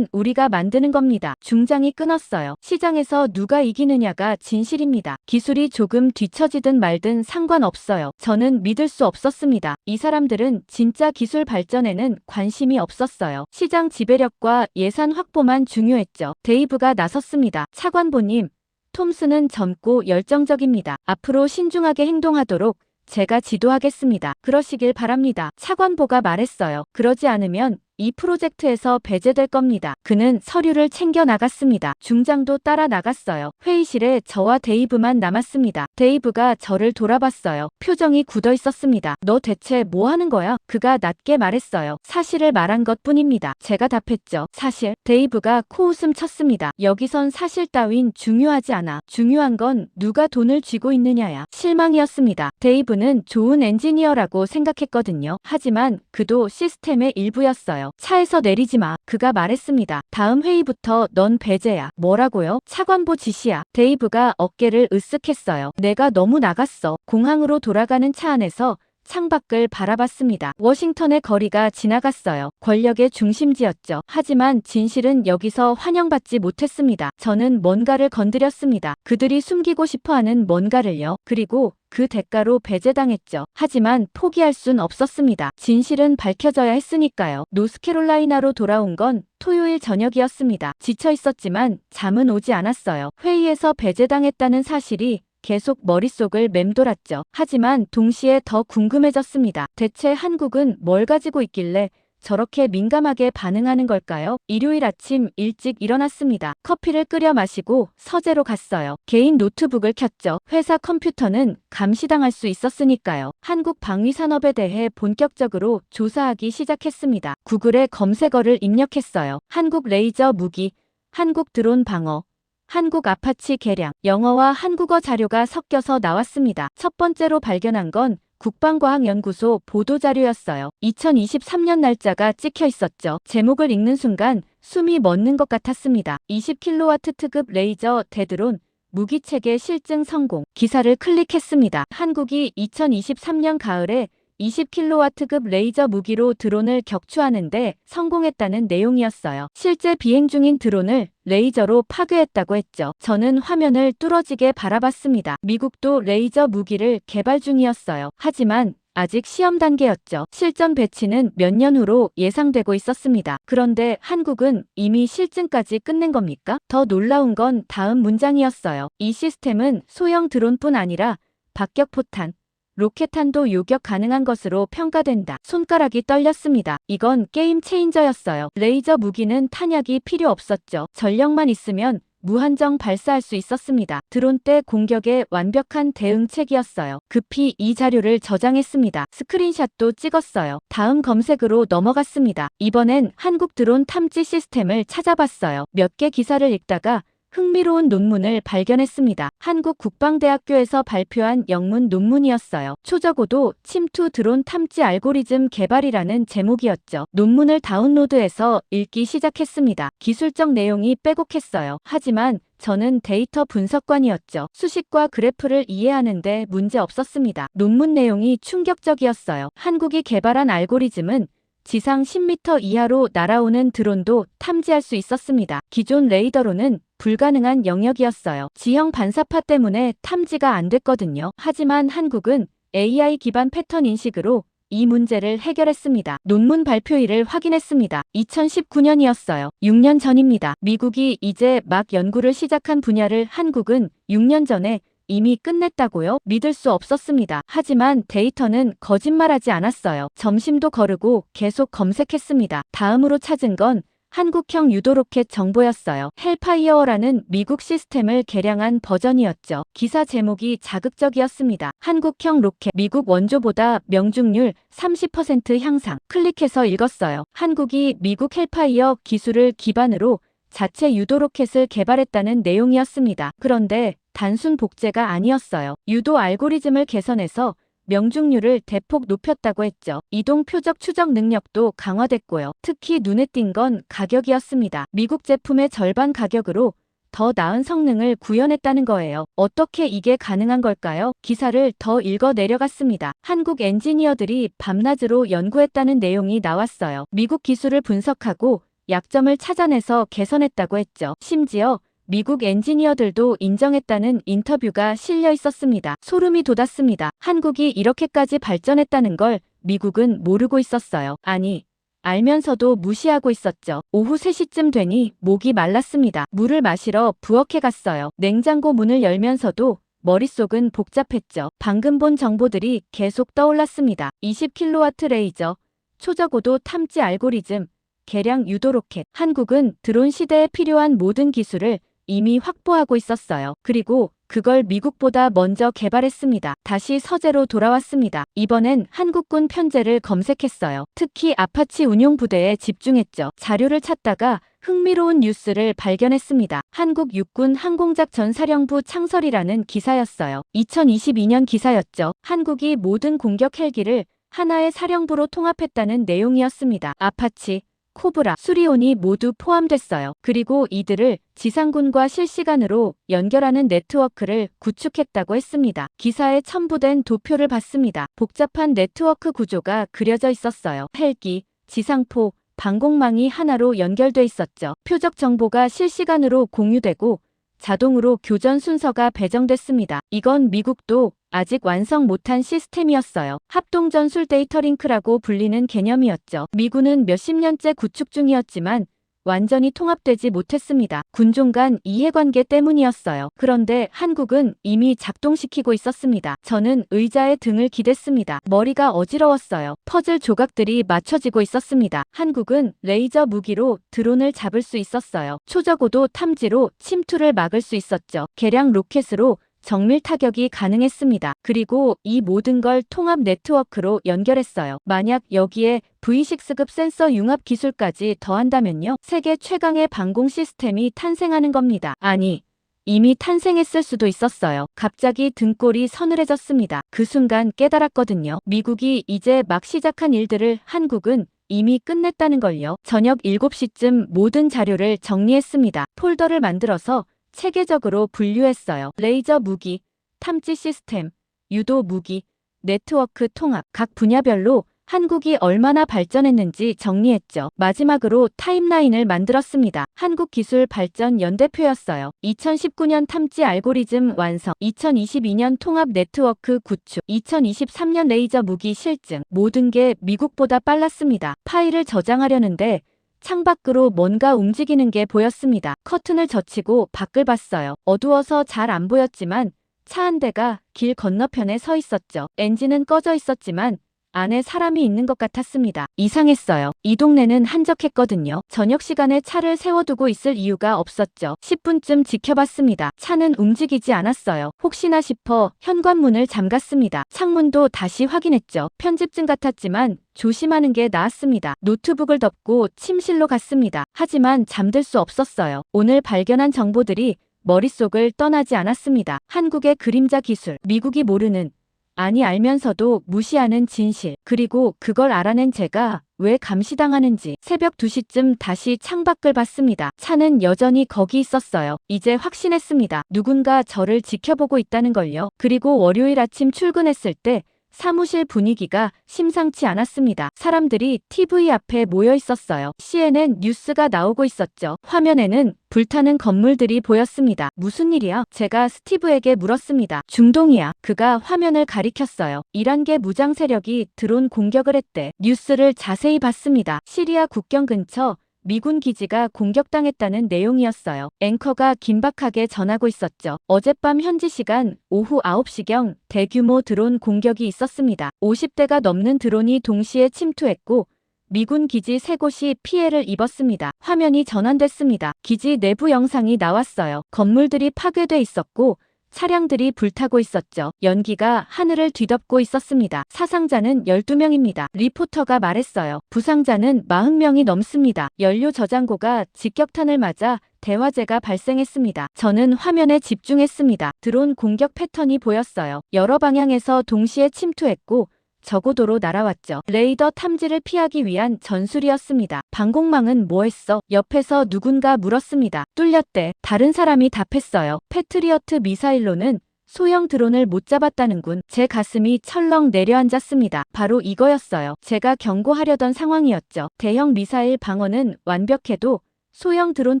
우리가 만드는 겁니다. 중장이 끊었어요. 시장에서 누가 이기느냐가 진실입니다. 기술이 조금 뒤처지든 말든 상관없어요. 저는 믿을 수 없었습니다. 이 사람들은 진짜 기술 발전에는 관심이 없었어요. 시장 지배력과 예산 확보만 중요했죠. 데이브가 나섰습니다. 차관보님, 톰슨은 젊고 열정적입니다. 앞으로 신중하게 행동하도록 제가 지도하겠습니다. 그러시길 바랍니다. 차관보가 말했어요. 그러지 않으면 이 프로젝트에서 배제될 겁니다. 그는 서류를 챙겨 나갔습니다. 중장도 따라 나갔어요. 회의실에 저와 데이브만 남았습니다. 데이브가 저를 돌아봤어요. 표정이 굳어 있었습니다. 너 대체 뭐 하는 거야? 그가 낮게 말했어요. 사실을 말한 것뿐입니다. 제가 답했죠. 사실. 데이브가 코웃음 쳤습니다. 여기선 사실 따윈 중요하지 않아. 중요한 건 누가 돈을 쥐고 있느냐야. 실망이었습니다. 데이브는 좋은 엔지니어라고 생각했거든요. 하지만 그도 시스템의 일부였어요. 차에서 내리지 마. 그가 말했습니다. 다음 회의부터 넌 배제야. 뭐라고요? 차관보 지시야. 데이브가 어깨를 으쓱했어요. 내가 너무 나갔어. 공항으로 돌아가는 차 안에서 창밖을 바라봤습니다. 워싱턴의 거리가 지나갔어요. 권력의 중심지였죠. 하지만 진실은 여기서 환영받지 못했습니다. 저는 뭔가를 건드렸습니다. 그들이 숨기고 싶어하는 뭔가를요. 그리고 그 대가로 배제당했죠. 하지만 포기할 순 없었습니다. 진실은 밝혀져야 했으니까요. 노스캐롤라이나로 돌아온 건 토요일 저녁이었습니다. 지쳐 있었지만 잠은 오지 않았어요. 회의에서 배제당했다는 사실이 계속 머릿속을 맴돌았죠. 하지만 동시에 더 궁금해졌습니다. 대체 한국은 뭘 가지고 있길래 저렇게 민감하게 반응하는 걸까요? 일요일 아침 일찍 일어났습니다. 커피를 끓여 마시고 서재로 갔어요. 개인 노트북을 켰죠. 회사 컴퓨터는 감시당할 수 있었으니까요. 한국 방위 산업에 대해 본격적으로 조사하기 시작했습니다. 구글에 검색어를 입력했어요. 한국 레이저 무기, 한국 드론 방어, 한국 아파치 개량, 영어와 한국어 자료가 섞여서 나왔습니다. 첫 번째로 발견한 건 국방과학연구소 보도자료였어요. 2023년 날짜가 찍혀 있었죠. 제목을 읽는 순간 숨이 멎는 것 같았습니다. 20kW 특급 레이저 대드론 무기체계 실증 성공. 기사를 클릭했습니다. 한국이 2023년 가을에 20kW급 레이저 무기로 드론을 격추하는데 성공했다는 내용이었어요. 실제 비행 중인 드론을 레이저로 파괴했다고 했죠. 저는 화면을 뚫어지게 바라봤습니다. 미국도 레이저 무기를 개발 중이었어요. 하지만 아직 시험 단계였죠. 실전 배치는 몇 년 후로 예상되고 있었습니다. 그런데 한국은 이미 실증까지 끝낸 겁니까? 더 놀라운 건 다음 문장이었어요. 이 시스템은 소형 드론뿐 아니라 박격포탄, 로켓탄도 요격 가능한 것으로 평가된다. 손가락이 떨렸습니다. 이건 게임 체인저였어요. 레이저 무기는 탄약이 필요 없었죠. 전력만 있으면 무한정 발사할 수 있었습니다. 드론 때 공격의 완벽한 대응책이었어요. 급히 이 자료를 저장했습니다. 스크린샷도 찍었어요. 다음 검색으로 넘어갔습니다. 이번엔 한국 드론 탐지 시스템을 찾아봤어요. 몇 개 기사를 읽다가 흥미로운 논문을 발견했습니다. 한국국방대학교에서 발표한 영문 논문이었어요. 초저고도 침투 드론 탐지 알고리즘 개발이라는 제목이었죠. 논문을 다운로드해서 읽기 시작했습니다. 기술적 내용이 빼곡했어요. 하지만 저는 데이터 분석관이었죠. 수식과 그래프를 이해하는데 문제 없었습니다. 논문 내용이 충격적이었어요. 한국이 개발한 알고리즘은 지상 10m 이하로 날아오는 드론도 탐지할 수 있었습니다. 기존 레이더로는 불가능한 영역이었어요. 지형 반사파 때문에 탐지가 안 됐거든요. 하지만 한국은 AI 기반 패턴 인식으로 이 문제를 해결했습니다. 논문 발표일을 확인했습니다. 2019년이었어요. 6년 전입니다. 미국이 이제 막 연구를 시작한 분야를 한국은 6년 전에 이미 끝냈다고요? 믿을 수 없었습니다. 하지만 데이터는 거짓말하지 않았어요. 점심도 거르고 계속 검색했습니다. 다음으로 찾은 건 한국형 유도로켓 정보였어요. 헬파이어라는 미국 시스템을 개량한 버전이었죠. 기사 제목이 자극적이었습니다. 한국형 로켓, 미국 원조보다 명중률 30% 향상. 클릭해서 읽었어요. 한국이 미국 헬파이어 기술을 기반으로 자체 유도로켓을 개발했다는 내용이었습니다. 그런데 단순 복제가 아니었어요. 유도 알고리즘을 개선해서 명중률을 대폭 높였다고 했죠. 이동 표적 추적 능력도 강화됐고요. 특히 눈에 띈 건 가격이었습니다. 미국 제품의 절반 가격으로 더 나은 성능을 구현했다는 거예요. 어떻게 이게 가능한 걸까요? 기사를 더 읽어 내려갔습니다. 한국 엔지니어들이 밤낮으로 연구했다는 내용이 나왔어요. 미국 기술을 분석하고 약점을 찾아내서 개선했다고 했죠. 심지어 미국 엔지니어들도 인정했다는 인터뷰가 실려 있었습니다. 소름이 돋았습니다. 한국이 이렇게까지 발전했다는 걸 미국은 모르고 있었어요. 아니, 알면서도 무시하고 있었죠. 오후 3시쯤 되니 목이 말랐습니다. 물을 마시러 부엌에 갔어요. 냉장고 문을 열면서도 머릿속은 복잡했죠. 방금 본 정보들이 계속 떠올랐습니다. 20kW 레이저, 초저고도 탐지 알고리즘, 개량 유도 로켓. 한국은 드론 시대에 필요한 모든 기술을 이미 확보하고 있었어요. 그리고 그걸 미국보다 먼저 개발했습니다. 다시 서재로 돌아왔습니다. 이번엔 한국군 편제를 검색했어요. 특히 아파치 운용 부대에 집중했죠. 자료를 찾다가 흥미로운 뉴스를 발견했습니다. 한국 육군 항공작전 사령부 창설이라는 기사였어요. 2022년 기사였죠. 한국이 모든 공격 헬기를 하나의 사령부로 통합했다는 내용이었습니다. 아파치, 코브라, 수리온이 모두 포함됐어요. 그리고 이들을 지상군과 실시간으로 연결하는 네트워크를 구축했다고 했습니다. 기사에 첨부된 도표를 봤습니다. 복잡한 네트워크 구조가 그려져 있었어요. 헬기, 지상포, 방공망이 하나로 연결돼 있었죠. 표적 정보가 실시간으로 공유되고 자동으로 교전 순서가 배정됐습니다. 이건 미국도 아직 완성 못한 시스템이었어요. 합동전술 데이터 링크라고 불리는 개념이었죠. 미군은 몇십 년째 구축 중이었지만 완전히 통합되지 못했습니다. 군종 간 이해관계 때문이었어요. 그런데 한국은 이미 작동시키고 있었습니다. 저는 의자에 등을 기댔습니다. 머리가 어지러웠어요. 퍼즐 조각들이 맞춰지고 있었습니다. 한국은 레이저 무기로 드론을 잡을 수 있었어요. 초저고도 탐지로 침투를 막을 수 있었죠. 개량 로켓으로 정밀 타격이 가능했습니다. 그리고 이 모든 걸 통합 네트워크로 연결했어요. 만약 여기에 V6급 센서 융합 기술까지 더한다면요. 세계 최강의 방공 시스템이 탄생하는 겁니다. 아니, 이미 탄생했을 수도 있었어요. 갑자기 등골이 서늘해졌습니다. 그 순간 깨달았거든요. 미국이 이제 막 시작한 일들을 한국은 이미 끝냈다는 걸요. 저녁 7시쯤 모든 자료를 정리했습니다. 폴더를 만들어서 체계적으로 분류했어요. 레이저 무기, 탐지 시스템, 유도 무기, 네트워크 통합, 각 분야별로 한국이 얼마나 발전했는지 정리했죠. 마지막으로 타임라인을 만들었습니다. 한국 기술 발전 연대표였어요. 2019년 탐지 알고리즘 완성, 2022년 통합 네트워크 구축, 2023년 레이저 무기 실증, 모든 게 미국보다 빨랐습니다. 파일을 저장하려는데 창밖으로 뭔가 움직이는 게 보였습니다. 커튼을 젖히고 밖을 봤어요. 어두워서 잘 안 보였지만 차 한 대가 길 건너편에 서 있었죠. 엔진은 꺼져 있었지만 안에 사람이 있는 것 같았습니다. 이상했어요. 이 동네는 한적했거든요. 저녁 시간에 차를 세워두고 있을 이유가 없었죠. 10분쯤 지켜봤습니다. 차는 움직이지 않았어요. 혹시나 싶어 현관문을 잠갔습니다. 창문도 다시 확인했죠. 편집증 같았지만 조심하는 게 나았습니다. 노트북을 덮고 침실로 갔습니다. 하지만 잠들 수 없었어요. 오늘 발견한 정보들이 머릿속을 떠나지 않았습니다. 한국의 그림자 기술, 미국이 모르는, 아니 알면서도 무시하는 진실, 그리고 그걸 알아낸 제가 왜 감시당하는지. 새벽 2시쯤 다시 창밖을 봤습니다. 차는 여전히 거기 있었어요. 이제 확신했습니다. 누군가 저를 지켜보고 있다는 걸요. 그리고 월요일 아침 출근했을 때 사무실 분위기가 심상치 않았습니다. 사람들이 TV 앞에 모여 있었어요. CNN 뉴스가 나오고 있었죠. 화면에는 불타는 건물들이 보였습니다. 무슨 일이야? 제가 스티브에게 물었습니다. 중동이야. 그가 화면을 가리켰어요. 이란계 무장 세력이 드론 공격을 했대. 뉴스를 자세히 봤습니다. 시리아 국경 근처 미군 기지가 공격당했다는 내용이었어요. 앵커가 긴박하게 전하고 있었죠. 어젯밤 현지 시간 오후 9시경 대규모 드론 공격이 있었습니다. 50대가 넘는 드론이 동시에 침투했고 미군 기지 3곳이 피해를 입었습니다. 화면이 전환됐습니다. 기지 내부 영상이 나왔어요. 건물들이 파괴돼 있었고 차량들이 불타고 있었죠. 연기가 하늘을 뒤덮고 있었습니다. 사상자는 12명입니다. 리포터가 말했어요. 부상자는 40명이 넘습니다. 연료 저장고가 직격탄을 맞아 대화재가 발생했습니다. 저는 화면에 집중했습니다. 드론 공격 패턴이 보였어요. 여러 방향에서 동시에 침투했고 저고도로 날아왔죠. 레이더 탐지를 피하기 위한 전술이었습니다. 방공망은 뭐 했어? 옆에서 누군가 물었습니다. 뚫렸대. 다른 사람이 답했어요. 패트리어트 미사일로는 소형 드론을 못 잡았다는군. 제 가슴이 철렁 내려앉았습니다. 바로 이거였어요. 제가 경고하려던 상황이었죠. 대형 미사일 방어는 완벽해도 소형 드론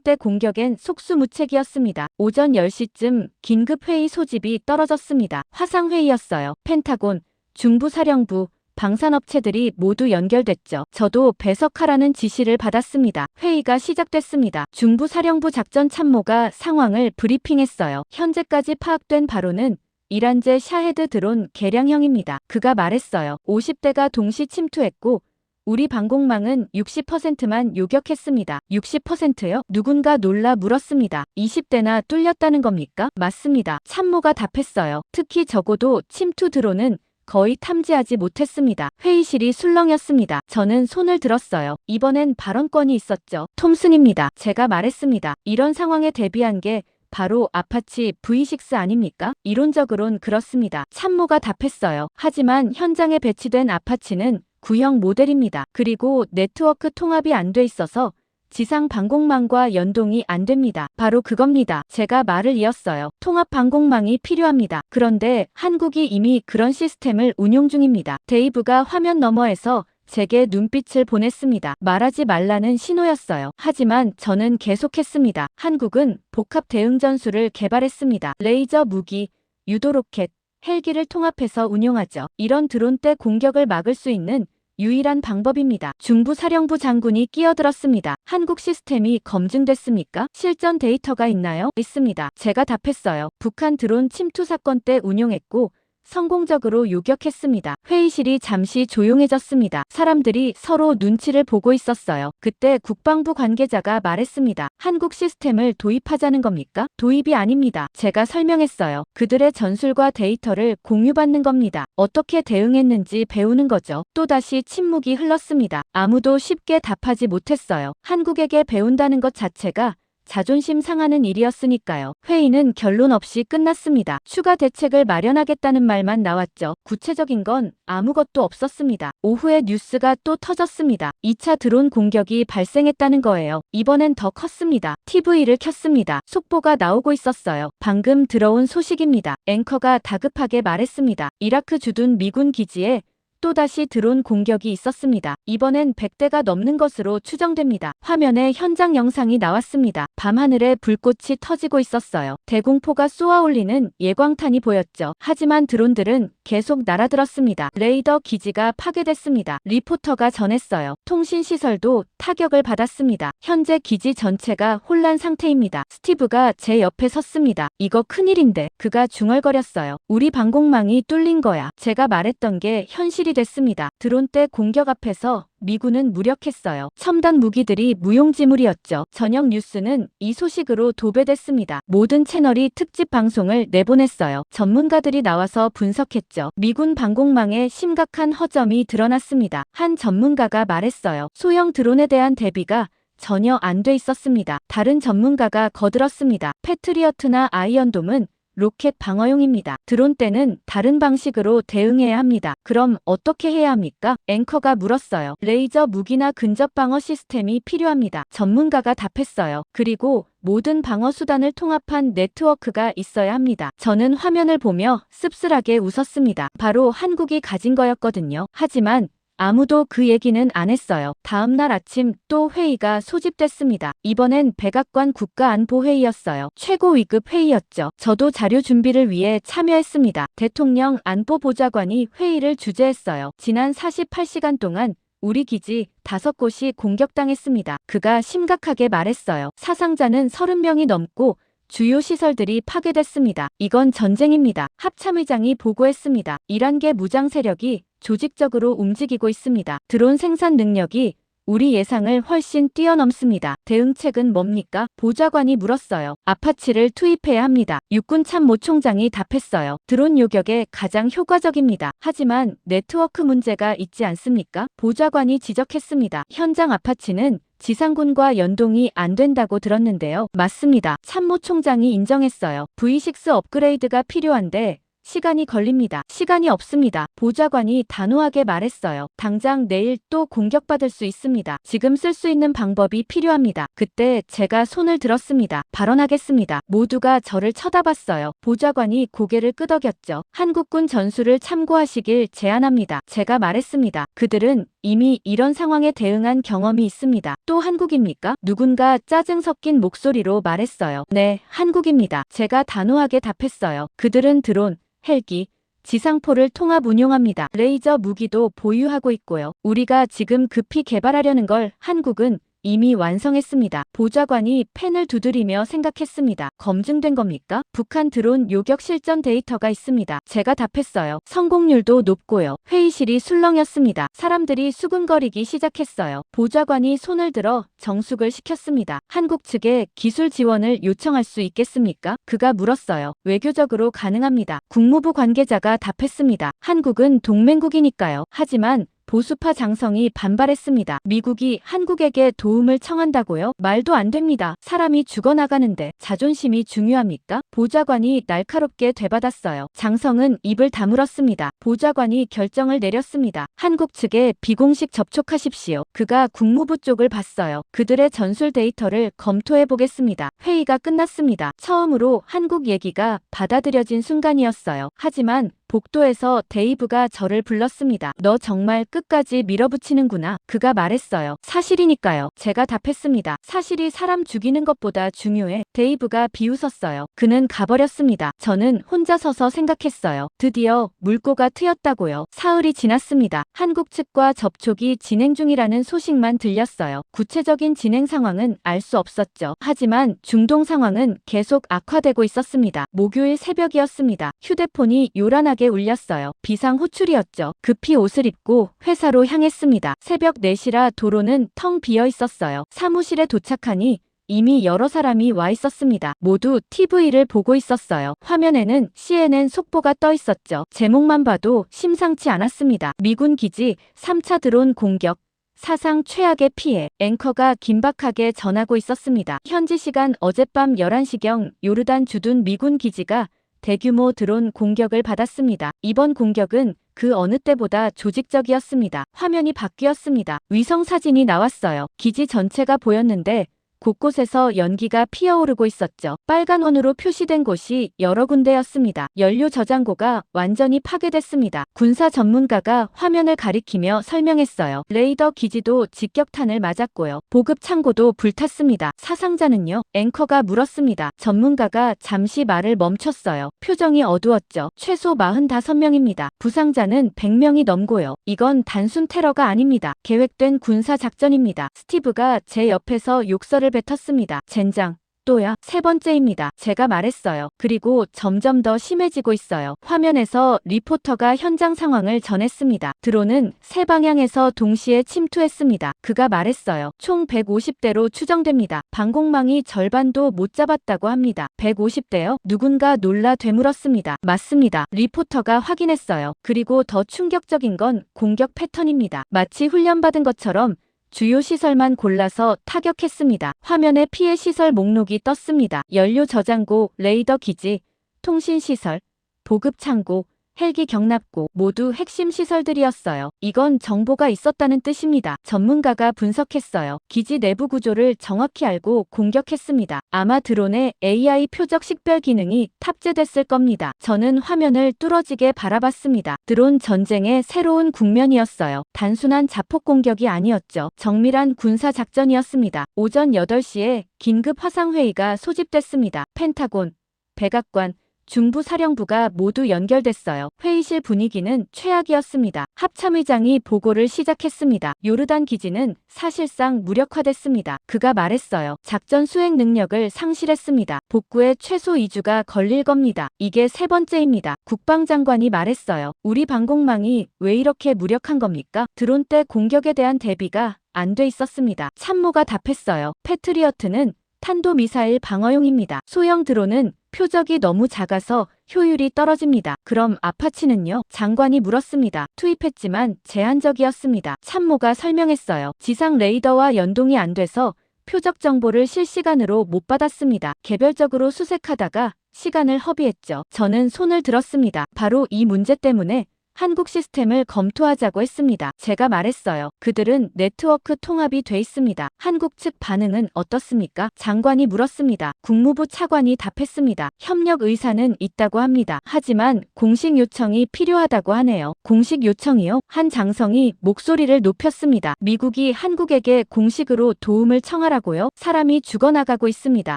때 공격엔 속수무책이었습니다. 오전 10시쯤 긴급회의 소집이 떨어졌습니다. 화상회의였어요. 펜타곤, 중부사령부, 방산업체들이 모두 연결됐죠. 저도 배석하라는 지시를 받았습니다. 회의가 시작됐습니다. 중부사령부 작전참모가 상황을 브리핑했어요. 현재까지 파악된 바로는 이란제 샤헤드 드론 개량형입니다. 그가 말했어요. 50대가 동시 침투했고 우리 방공망은 60%만 요격했습니다. 60%요? 누군가 놀라 물었습니다. 20대나 뚫렸다는 겁니까? 맞습니다. 참모가 답했어요. 특히 적어도 침투 드론은 거의 탐지하지 못했습니다. 회의실이 술렁였습니다. 저는 손을 들었어요. 이번엔 발언권이 있었죠. 톰슨입니다. 제가 말했습니다. 이런 상황에 대비한 게 바로 아파치 V6 아닙니까? 이론적으론 그렇습니다. 참모가 답했어요. 하지만 현장에 배치된 아파치는 구형 모델입니다. 그리고 네트워크 통합이 안 돼 있어서 지상 방공망과 연동이 안 됩니다. 바로 그겁니다. 제가 말을 이었어요. 통합 방공망이 필요합니다. 그런데 한국이 이미 그런 시스템을 운용 중입니다. 데이브가 화면 너머에서 제게 눈빛을 보냈습니다. 말하지 말라는 신호였어요. 하지만 저는 계속했습니다. 한국은 복합 대응 전술을 개발했습니다. 레이저 무기, 유도 로켓, 헬기를 통합해서 운용하죠. 이런 드론대 공격을 막을 수 있는 유일한 방법입니다. 중부사령부 장군이 끼어들었습니다. 한국 시스템이 검증됐습니까? 실전 데이터가 있나요? 있습니다. 제가 답했어요. 북한 드론 침투 사건 때 운용했고 성공적으로 요격했습니다. 회의실이 잠시 조용해졌습니다. 사람들이 서로 눈치를 보고 있었어요. 그때 국방부 관계자가 말했습니다. 한국 시스템을 도입하자는 겁니까? 도입이 아닙니다. 제가 설명했어요. 그들의 전술과 데이터를 공유받는 겁니다. 어떻게 대응했는지 배우는 거죠. 또다시 침묵이 흘렀습니다. 아무도 쉽게 답하지 못했어요. 한국에게 배운다는 것 자체가 자존심 상하는 일이었으니까요. 회의는 결론 없이 끝났습니다. 추가 대책을 마련하겠다는 말만 나왔죠. 구체적인 건 아무것도 없었습니다. 오후에 뉴스가 또 터졌습니다. 2차 드론 공격이 발생했다는 거예요. 이번엔 더 컸습니다. TV를 켰습니다. 속보가 나오고 있었어요. 방금 들어온 소식입니다. 앵커가 다급하게 말했습니다. 이라크 주둔 미군 기지에 또다시 드론 공격이 있었습니다. 이번엔 100대가 넘는 것으로 추정됩니다. 화면에 현장 영상이 나왔습니다. 밤하늘에 불꽃이 터지고 있었어요. 대공포가 쏘아올리는 예광탄이 보였죠. 하지만 드론들은 계속 날아들었습니다. 레이더 기지가 파괴됐습니다. 리포터가 전했어요. 통신시설도 타격을 받았습니다. 현재 기지 전체가 혼란 상태입니다. 스티브가 제 옆에 섰습니다. 이거 큰일인데. 그가 중얼거렸어요. 우리 방공망이 뚫린 거야. 제가 말했던 게 현실이 됐습니다. 드론대 공격 앞에서 미군은 무력했어요. 첨단 무기들이 무용지물이었죠. 저녁 뉴스는 이 소식으로 도배됐습니다. 모든 채널이 특집 방송을 내보냈어요. 전문가들이 나와서 분석했죠. 미군 방공망에 심각한 허점이 드러났습니다. 한 전문가가 말했어요. 소형 드론에 대한 대비가 전혀 안 돼 있었습니다. 다른 전문가가 거들었습니다. 패트리어트나 아이언돔은 로켓 방어용입니다. 드론 때는 다른 방식으로 대응해야 합니다. 그럼 어떻게 해야 합니까? 앵커가 물었어요. 레이저 무기나 근접 방어 시스템이 필요합니다. 전문가가 답했어요. 그리고 모든 방어 수단을 통합한 네트워크가 있어야 합니다. 저는 화면을 보며 씁쓸하게 웃었습니다. 바로 한국이 가진 거였거든요. 하지만 아무도 그 얘기는 안 했어요. 다음 날 아침 또 회의가 소집됐습니다. 이번엔 백악관 국가안보회의였어요. 최고 위급 회의였죠. 저도 자료 준비를 위해 참여했습니다. 대통령 안보보좌관이 회의를 주재했어요. 지난 48시간 동안 우리 기지 5곳이 공격당했습니다. 그가 심각하게 말했어요. 사상자는 30명이 넘고 주요 시설들이 파괴됐습니다. 이건 전쟁입니다. 합참의장이 보고했습니다. 11개 무장 세력이 조직적으로 움직이고 있습니다. 드론 생산 능력이 우리 예상을 훨씬 뛰어넘습니다. 대응책은 뭡니까? 보좌관이 물었어요. 아파치를 투입해야 합니다. 육군 참모총장이 답했어요. 드론 요격에 가장 효과적입니다. 하지만 네트워크 문제가 있지 않습니까? 보좌관이 지적했습니다. 현장 아파치는 지상군과 연동이 안 된다고 들었는데요. 맞습니다. 참모총장이 인정했어요. V6 업그레이드가 필요한데 시간이 걸립니다. 시간이 없습니다. 보좌관이 단호하게 말했어요. 당장 내일 또 공격받을 수 있습니다. 지금 쓸 수 있는 방법이 필요합니다. 그때 제가 손을 들었습니다. 발언하겠습니다. 모두가 저를 쳐다봤어요. 보좌관이 고개를 끄덕였죠. 한국군 전술을 참고하시길 제안합니다. 제가 말했습니다. 그들은 이미 이런 상황에 대응한 경험이 있습니다. 또 한국입니까? 누군가 짜증 섞인 목소리로 말했어요. 네, 한국입니다. 제가 단호하게 답했어요. 그들은 드론, 헬기, 지상포를 통합 운용합니다. 레이저 무기도 보유하고 있고요. 우리가 지금 급히 개발하려는 걸 한국은 이미 완성했습니다. 보좌관이 펜을 두드리며 생각했습니다. 검증된 겁니까? 북한 드론 요격 실전 데이터가 있습니다. 제가 답했어요. 성공률도 높고요. 회의실이 술렁였습니다. 사람들이 수근거리기 시작했어요. 보좌관이 손을 들어 정숙을 시켰습니다. 한국 측에 기술 지원을 요청할 수 있겠습니까? 그가 물었어요. 외교적으로 가능합니다. 국무부 관계자가 답했습니다. 한국은 동맹국이니까요. 하지만 보수파 장성이 반발했습니다. 미국이 한국에게 도움을 청한다고요? 말도 안 됩니다. 사람이 죽어나가는데 자존심이 중요합니까? 보좌관이 날카롭게 되받았어요. 장성은 입을 다물었습니다. 보좌관이 결정을 내렸습니다. 한국 측에 비공식 접촉하십시오. 그가 국무부 쪽을 봤어요. 그들의 전술 데이터를 검토해 보겠습니다. 회의가 끝났습니다. 처음으로 한국 얘기가 받아들여진 순간이었어요. 하지만 복도에서 데이브가 저를 불렀습니다. 너 정말 끝까지 밀어붙이는구나. 그가 말했어요. 사실이니까요. 제가 답했습니다. 사실이 사람 죽이는 것보다 중요해. 데이브가 비웃었어요. 그는 가버렸습니다. 저는 혼자 서서 생각했어요. 드디어 물꼬가 트였다고요. 사흘이 지났습니다. 한국 측과 접촉이 진행 중이라는 소식만 들렸어요. 구체적인 진행 상황은 알 수 없었죠. 하지만 중동 상황은 계속 악화되고 있었습니다. 목요일 새벽이었습니다. 휴대폰이 요란하게 울렸어요. 비상 호출이었죠. 급히 옷을 입고 회사로 향했습니다. 새벽 4시라 도로는 텅 비어 있었어요. 사무실에 도착하니 이미 여러 사람이 와 있었습니다. 모두 TV를 보고 있었어요. 화면에는 CNN 속보가 떠 있었죠. 제목만 봐도 심상치 않았습니다. 미군 기지 3차 드론 공격. 사상 최악의 피해. 앵커가 긴박하게 전하고 있었습니다. 현지 시간 어젯밤 11시경 요르단 주둔 미군 기지가 대규모 드론 공격을 받았습니다. 이번 공격은 그 어느 때보다 조직적이었습니다. 화면이 바뀌었습니다. 위성 사진이 나왔어요. 기지 전체가 보였는데 곳곳에서 연기가 피어오르고 있었죠. 빨간 원으로 표시된 곳이 여러 군데였습니다. 연료 저장고가 완전히 파괴됐습니다. 군사 전문가가 화면을 가리키며 설명했어요. 레이더 기지도 직격탄을 맞았고요. 보급 창고도 불탔습니다. 사상자는요? 앵커가 물었습니다. 전문가가 잠시 말을 멈췄어요. 표정이 어두웠죠. 최소 45명입니다. 부상자는 100명이 넘고요. 이건 단순 테러가 아닙니다. 계획된 군사 작전입니다. 스티브가 제 옆에서 욕설을 뱉었습니다. 젠장. 또야. 3번째입니다. 제가 말했어요. 그리고 점점 더 심해지고 있어요. 화면에서 리포터가 현장 상황을 전했습니다. 드론은 3방향에서 동시에 침투했습니다. 그가 말했어요. 총 150대로 추정됩니다. 방공망이 절반도 못 잡았다고 합니다. 150대요? 누군가 놀라 되물었습니다. 맞습니다. 리포터가 확인했어요. 그리고 더 충격적인 건 공격 패턴입니다. 마치 훈련받은 것처럼 주요 시설만 골라서 타격했습니다. 화면에 피해 시설 목록이 떴습니다. 연료 저장고, 레이더 기지, 통신 시설, 보급 창고, 헬기 경납고 모두 핵심 시설들이었어요. 이건 정보가 있었다는 뜻입니다. 전문가가 분석했어요. 기지 내부 구조를 정확히 알고 공격했습니다. 아마 드론에 AI 표적 식별 기능이 탑재됐을 겁니다. 저는 화면을 뚫어지게 바라봤습니다. 드론 전쟁의 새로운 국면이었어요. 단순한 자폭 공격이 아니었죠. 정밀한 군사 작전이었습니다. 오전 8시에 긴급 화상회의가 소집됐습니다. 펜타곤, 백악관, 중부사령부가 모두 연결됐어요. 회의실 분위기는 최악이었습니다. 합참의장이 보고를 시작했습니다. 요르단 기지는 사실상 무력화됐습니다. 그가 말했어요. 작전 수행 능력을 상실했습니다. 복구에 최소 2주가 걸릴 겁니다. 이게 3번째입니다. 국방장관이 말했어요. 우리 방공망이 왜 이렇게 무력한 겁니까? 드론 때 공격에 대한 대비가 안 돼 있었습니다. 참모가 답했어요. 패트리어트는 탄도미사일 방어용입니다. 소형 드론은 표적이 너무 작아서 효율이 떨어집니다. 그럼 아파치는요? 장관이 물었습니다. 투입했지만 제한적이었습니다. 참모가 설명했어요. 지상 레이더와 연동이 안 돼서 표적 정보를 실시간으로 못 받았습니다. 개별적으로 수색하다가 시간을 허비했죠. 저는 손을 들었습니다. 바로 이 문제 때문에 한국 시스템을 검토하자고 했습니다. 제가 말했어요. 그들은 네트워크 통합이 돼 있습니다. 한국 측 반응은 어떻습니까? 장관이 물었습니다. 국무부 차관이 답했습니다. 협력 의사는 있다고 합니다. 하지만 공식 요청이 필요하다고 하네요. 공식 요청이요? 한 장성이 목소리를 높였습니다. 미국이 한국에게 공식으로 도움을 청하라고요? 사람이 죽어나가고 있습니다.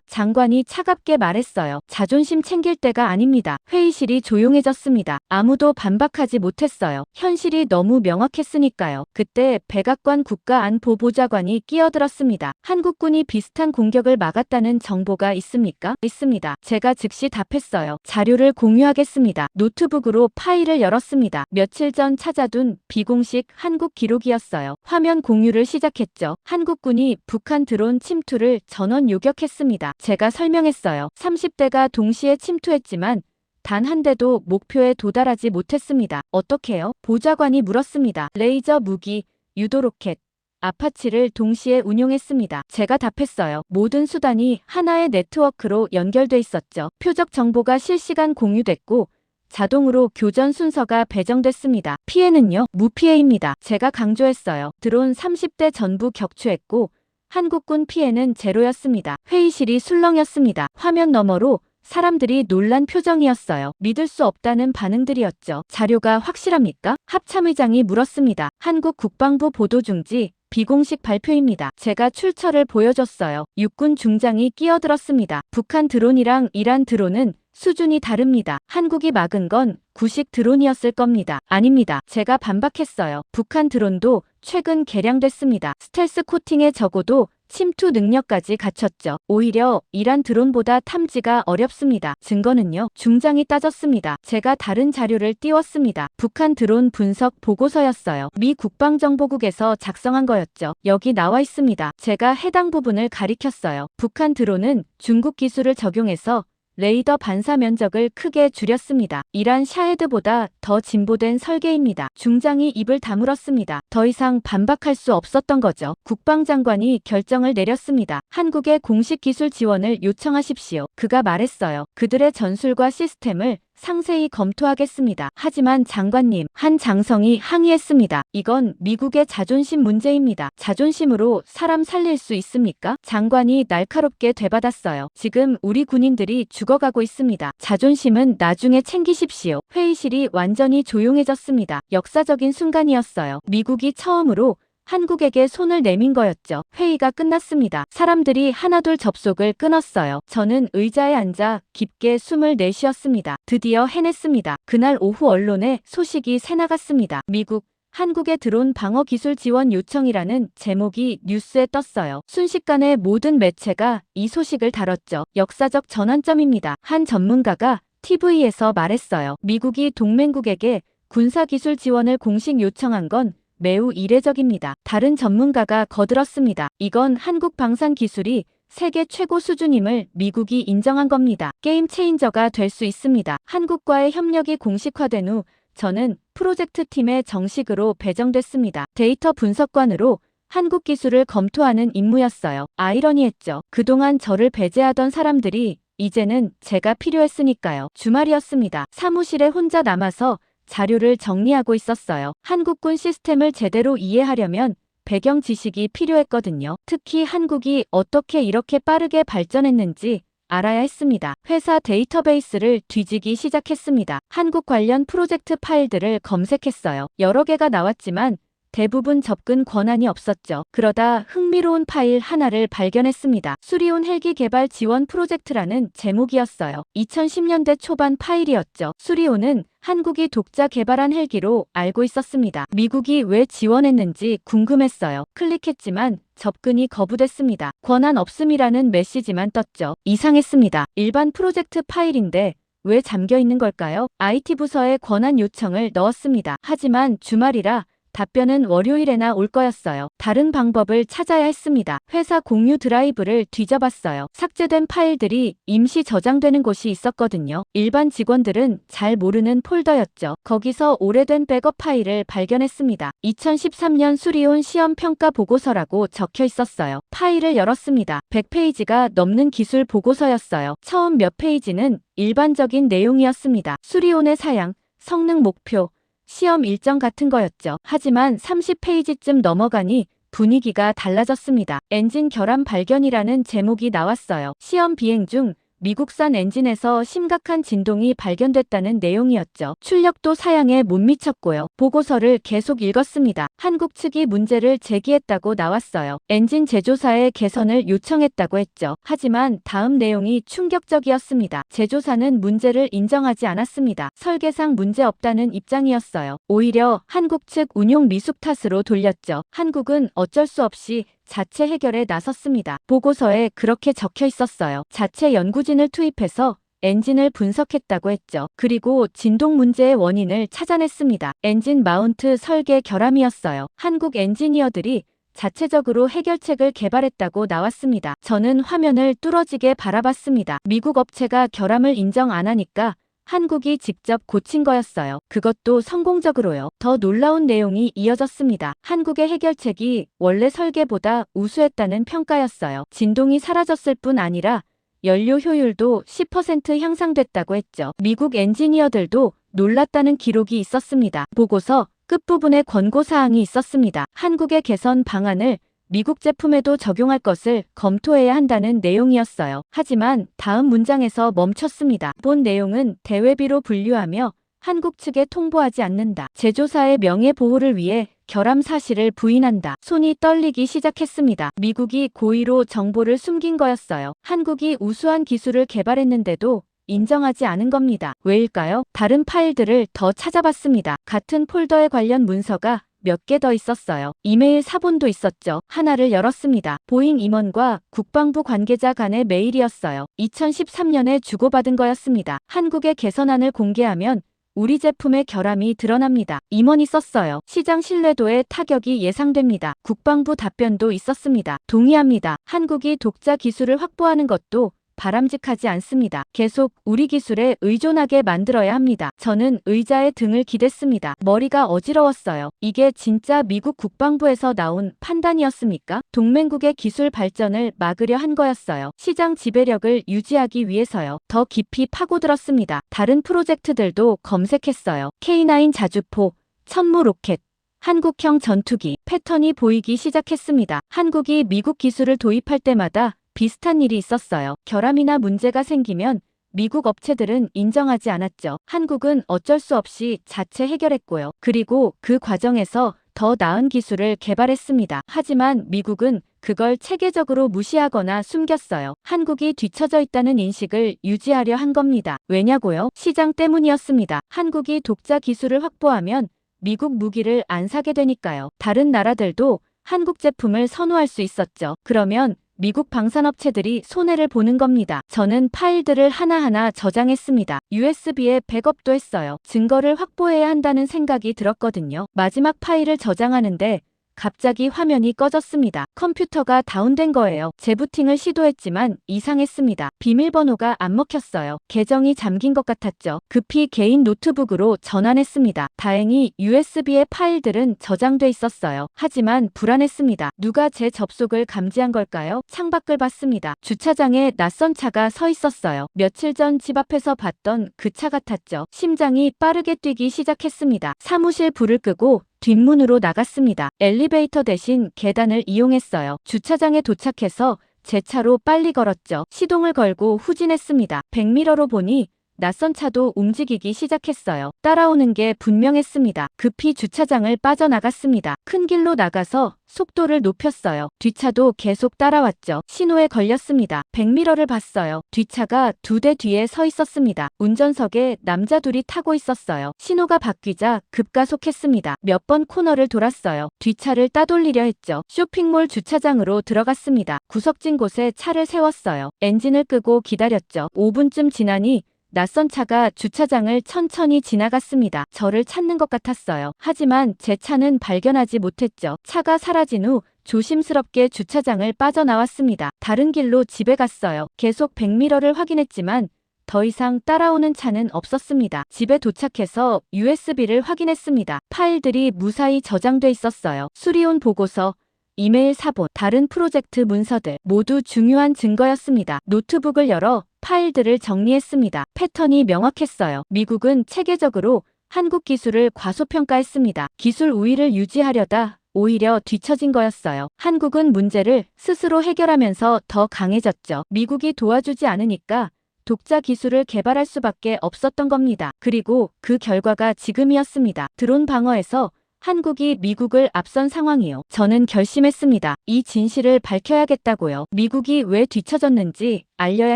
장관이 차갑게 말했어요. 자존심 챙길 때가 아닙니다. 회의실이 조용해졌습니다. 아무도 반박하지 못했어요. 현실이 너무 명확했으니까요. 그때 백악관 국가안보보좌관이 끼어들었습니다. 한국군이 비슷한 공격을 막았다는 정보가 있습니까? 있습니다. 제가 즉시 답했어요. 자료를 공유하겠습니다. 노트북으로 파일을 열었습니다. 며칠 전 찾아둔 비공식 한국 기록이었어요. 화면 공유를 시작했죠. 한국군이 북한 드론 침투를 전원 요격했습니다. 제가 설명했어요. 30대가 동시에 침투했지만 단 한 대도 목표에 도달하지 못했습니다. 어떻게요? 보좌관이 물었습니다. 레이저 무기, 유도 로켓, 아파치를 동시에 운용했습니다. 제가 답했어요. 모든 수단이 하나의 네트워크로 연결돼 있었죠. 표적 정보가 실시간 공유됐고 자동으로 교전 순서가 배정됐습니다. 피해는요? 무피해입니다. 제가 강조했어요. 드론 30대 전부 격추했고 한국군 피해는 제로였습니다. 회의실이 술렁였습니다. 화면 너머로 사람들이 놀란 표정이었어요. 믿을 수 없다는 반응들이었죠. 자료가 확실합니까? 합참의장이 물었습니다. 한국 국방부 보도 중지 비공식 발표입니다. 제가 출처를 보여줬어요. 육군 중장이 끼어들었습니다. 북한 드론이랑 이란 드론은 수준이 다릅니다. 한국이 막은 건 구식 드론이었을 겁니다. 아닙니다. 제가 반박했어요. 북한 드론도 최근 개량됐습니다. 스텔스 코팅에 적어도 침투 능력까지 갖췄죠. 오히려 이란 드론보다 탐지가 어렵습니다. 증거는요? 중장이 따졌습니다. 제가 다른 자료를 띄웠습니다. 북한 드론 분석 보고서였어요. 미 국방정보국에서 작성한 거였죠. 여기 나와 있습니다. 제가 해당 부분을 가리켰어요. 북한 드론은 중국 기술을 적용해서 레이더 반사 면적을 크게 줄였습니다. 이란 샤헤드보다 더 진보된 설계입니다. 중장이 입을 다물었습니다. 더 이상 반박할 수 없었던 거죠. 국방장관이 결정을 내렸습니다. 한국의 공식 기술 지원을 요청하십시오. 그가 말했어요. 그들의 전술과 시스템을 상세히 검토하겠습니다. 하지만 장관님, 한 장성이 항의했습니다. 이건 미국의 자존심 문제입니다. 자존심으로 사람 살릴 수 있습니까? 장관이 날카롭게 되받았어요. 지금 우리 군인들이 죽어가고 있습니다. 자존심은 나중에 챙기십시오. 회의실이 완전히 조용해졌습니다. 역사적인 순간이었어요. 미국이 처음으로 한국에게 손을 내민 거였죠. 회의가 끝났습니다. 사람들이 하나둘 접속을 끊었어요. 저는 의자에 앉아 깊게 숨을 내쉬었습니다. 드디어 해냈습니다. 그날 오후 언론에 소식이 새나갔습니다. 미국, 한국의 드론 방어 기술 지원 요청이라는 제목이 뉴스에 떴어요. 순식간에 모든 매체가 이 소식을 다뤘죠. 역사적 전환점입니다. 한 전문가가 TV에서 말했어요. 미국이 동맹국에게 군사기술 지원을 공식 요청한 건 매우 이례적입니다. 다른 전문가가 거들었습니다. 이건 한국 방산 기술이 세계 최고 수준임을 미국이 인정한 겁니다. 게임 체인저가 될 수 있습니다. 한국과의 협력이 공식화된 후 저는 프로젝트 팀에 정식으로 배정됐습니다. 데이터 분석관으로 한국 기술을 검토하는 임무였어요. 아이러니했죠. 그동안 저를 배제하던 사람들이 이제는 제가 필요했으니까요. 주말이었습니다. 사무실에 혼자 남아서 자료를 정리하고 있었어요. 한국군 시스템을 제대로 이해하려면 배경 지식이 필요했거든요. 특히 한국이 어떻게 이렇게 빠르게 발전했는지 알아야 했습니다. 회사 데이터베이스를 뒤지기 시작했습니다. 한국 관련 프로젝트 파일들을 검색했어요. 여러 개가 나왔지만 대부분 접근 권한이 없었죠. 그러다 흥미로운 파일 하나를 발견했습니다. 수리온 헬기 개발 지원 프로젝트라는 제목이었어요. 2010년대 초반 파일이었죠. 수리온은 한국이 독자 개발한 헬기로 알고 있었습니다. 미국이 왜 지원했는지 궁금했어요. 클릭했지만 접근이 거부됐습니다. 권한 없음이라는 메시지만 떴죠. 이상했습니다. 일반 프로젝트 파일인데 왜 잠겨 있는 걸까요? IT 부서에 권한 요청을 넣었습니다. 하지만 주말이라 답변은 월요일에나 올 거였어요. 다른 방법을 찾아야 했습니다. 회사 공유 드라이브를 뒤져봤어요. 삭제된 파일들이 임시 저장되는 곳이 있었거든요. 일반 직원들은 잘 모르는 폴더였죠. 거기서 오래된 백업 파일을 발견했습니다. 2013년 수리온 시험 평가 보고서라고 적혀 있었어요. 파일을 열었습니다. 100페이지가 넘는 기술 보고서였어요. 처음 몇 페이지는 일반적인 내용이었습니다. 수리온의 사양, 성능 목표, 시험 일정 같은 거였죠. 하지만 30페이지쯤 넘어가니 분위기가 달라졌습니다. 엔진 결함 발견이라는 제목이 나왔어요. 시험 비행 중 미국산 엔진에서 심각한 진동이 발견됐다는 내용이었죠. 출력도 사양에 못 미쳤고요. 보고서를 계속 읽었습니다. 한국 측이 문제를 제기했다고 나왔어요. 엔진 제조사에 개선을 요청했다고 했죠. 하지만 다음 내용이 충격적이었습니다. 제조사는 문제를 인정하지 않았습니다. 설계상 문제 없다는 입장이었어요. 오히려 한국 측 운용 미숙 탓으로 돌렸죠. 한국은 어쩔 수 없이 자체 해결에 나섰습니다. 보고서에 그렇게 적혀 있었어요. 자체 연구진을 투입해서 엔진을 분석했다고 했죠. 그리고 진동 문제의 원인을 찾아냈습니다. 엔진 마운트 설계 결함이었어요. 한국 엔지니어들이 자체적으로 해결책을 개발했다고 나왔습니다. 저는 화면을 뚫어지게 바라봤습니다. 미국 업체가 결함을 인정 안 하니까 한국이 직접 고친 거였어요. 그것도 성공적으로요. 더 놀라운 내용이 이어졌습니다. 한국의 해결책이 원래 설계보다 우수했다는 평가였어요. 진동이 사라졌을 뿐 아니라 연료 효율도 10% 향상됐다고 했죠. 미국 엔지니어들도 놀랐다는 기록이 있었습니다. 보고서 끝부분에 권고사항이 있었습니다. 한국의 개선 방안을 미국 제품에도 적용할 것을 검토해야 한다는 내용이었어요. 하지만 다음 문장에서 멈췄습니다. 본 내용은 대외비로 분류하며 한국 측에 통보하지 않는다. 제조사의 명예보호를 위해 결함 사실을 부인한다. 손이 떨리기 시작했습니다. 미국이 고의로 정보를 숨긴 거였어요. 한국이 우수한 기술을 개발했는데도 인정하지 않은 겁니다. 왜일까요? 다른 파일들을 더 찾아봤습니다. 같은 폴더에 관련 문서가 몇 개 더 있었어요. 이메일 사본도 있었죠. 하나를 열었습니다. 보잉 임원과 국방부 관계자 간의 메일이었어요. 2013년에 주고받은 거였습니다. 한국의 개선안을 공개하면 우리 제품의 결함이 드러납니다. 임원이 썼어요. 시장 신뢰도에 타격이 예상됩니다. 국방부 답변도 있었습니다. 동의합니다. 한국이 독자 기술을 확보하는 것도 바람직하지 않습니다. 계속 우리 기술에 의존하게 만들어야 합니다. 저는 의자에 등을 기댔습니다. 머리가 어지러웠어요. 이게 진짜 미국 국방부에서 나온 판단이었습니까? 동맹국의 기술 발전을 막으려 한 거였어요. 시장 지배력을 유지하기 위해서요. 더 깊이 파고들었습니다. 다른 프로젝트들도 검색했어요. K9 자주포, 천무 로켓, 한국형 전투기, 패턴이 보이기 시작했습니다. 한국이 미국 기술을 도입할 때마다 비슷한 일이 있었어요. 결함이나 문제가 생기면 미국 업체들은 인정하지 않았죠. 한국은 어쩔 수 없이 자체 해결했고요. 그리고 그 과정에서 더 나은 기술을 개발했습니다. 하지만 미국은 그걸 체계적으로 무시하거나 숨겼어요. 한국이 뒤처져 있다는 인식을 유지하려 한 겁니다. 왜냐고요? 시장 때문이었습니다. 한국이 독자 기술을 확보하면 미국 무기를 안 사게 되니까요. 다른 나라들도 한국 제품을 선호할 수 있었죠. 그러면 미국 방산업체들이 손해를 보는 겁니다. 저는 파일들을 하나하나 저장했습니다. USB에 백업도 했어요. 증거를 확보해야 한다는 생각이 들었거든요. 마지막 파일을 저장하는데 갑자기 화면이 꺼졌습니다. 컴퓨터가 다운된 거예요. 재부팅을 시도했지만 이상했습니다. 비밀번호가 안 먹혔어요. 계정이 잠긴 것 같았죠. 급히 개인 노트북으로 전환했습니다. 다행히 USB의 파일들은 저장돼 있었어요. 하지만 불안했습니다. 누가 제 접속을 감지한 걸까요? 창밖을 봤습니다. 주차장에 낯선 차가 서 있었어요. 며칠 전 집 앞에서 봤던 그 차 같았죠. 심장이 빠르게 뛰기 시작했습니다. 사무실 불을 끄고 뒷문으로 나갔습니다. 엘리베이터 대신 계단을 이용했어요. 주차장에 도착해서 제 차로 빨리 걸었죠. 시동을 걸고 후진했습니다. 백미러로 보니 낯선 차도 움직이기 시작했어요. 따라오는 게 분명했습니다. 급히 주차장을 빠져나갔습니다. 큰 길로 나가서 속도를 높였어요. 뒷차도 계속 따라왔죠. 신호에 걸렸습니다. 백미러를 봤어요. 뒷차가 2대 뒤에 서 있었습니다. 운전석에 남자 둘이 타고 있었어요. 신호가 바뀌자 급가속했습니다. 몇 번 코너를 돌았어요. 뒷차를 따돌리려 했죠. 쇼핑몰 주차장으로 들어갔습니다. 구석진 곳에 차를 세웠어요. 엔진을 끄고 기다렸죠. 5분쯤 지나니 낯선 차가 주차장을 천천히 지나갔습니다. 저를 찾는 것 같았어요. 하지만 제 차는 발견하지 못했죠. 차가 사라진 후 조심스럽게 주차장을 빠져나왔습니다. 다른 길로 집에 갔어요. 계속 백미러를 확인했지만 더 이상 따라오는 차는 없었습니다. 집에 도착해서 USB를 확인했습니다. 파일들이 무사히 저장돼 있었어요. 수리온 보고서, 이메일 사본, 다른 프로젝트 문서들 모두 중요한 증거였습니다. 노트북을 열어 파일들을 정리했습니다. 패턴이 명확했어요. 미국은 체계적으로 한국 기술을 과소평가했습니다. 기술 우위를 유지하려다 오히려 뒤처진 거였어요. 한국은 문제를 스스로 해결하면서 더 강해졌죠. 미국이 도와주지 않으니까 독자 기술을 개발할 수밖에 없었던 겁니다. 그리고 그 결과가 지금이었습니다. 드론 방어에서 한국이 미국을 앞선 상황이요. 저는 결심했습니다. 이 진실을 밝혀야겠다고요. 미국이 왜 뒤처졌는지 알려야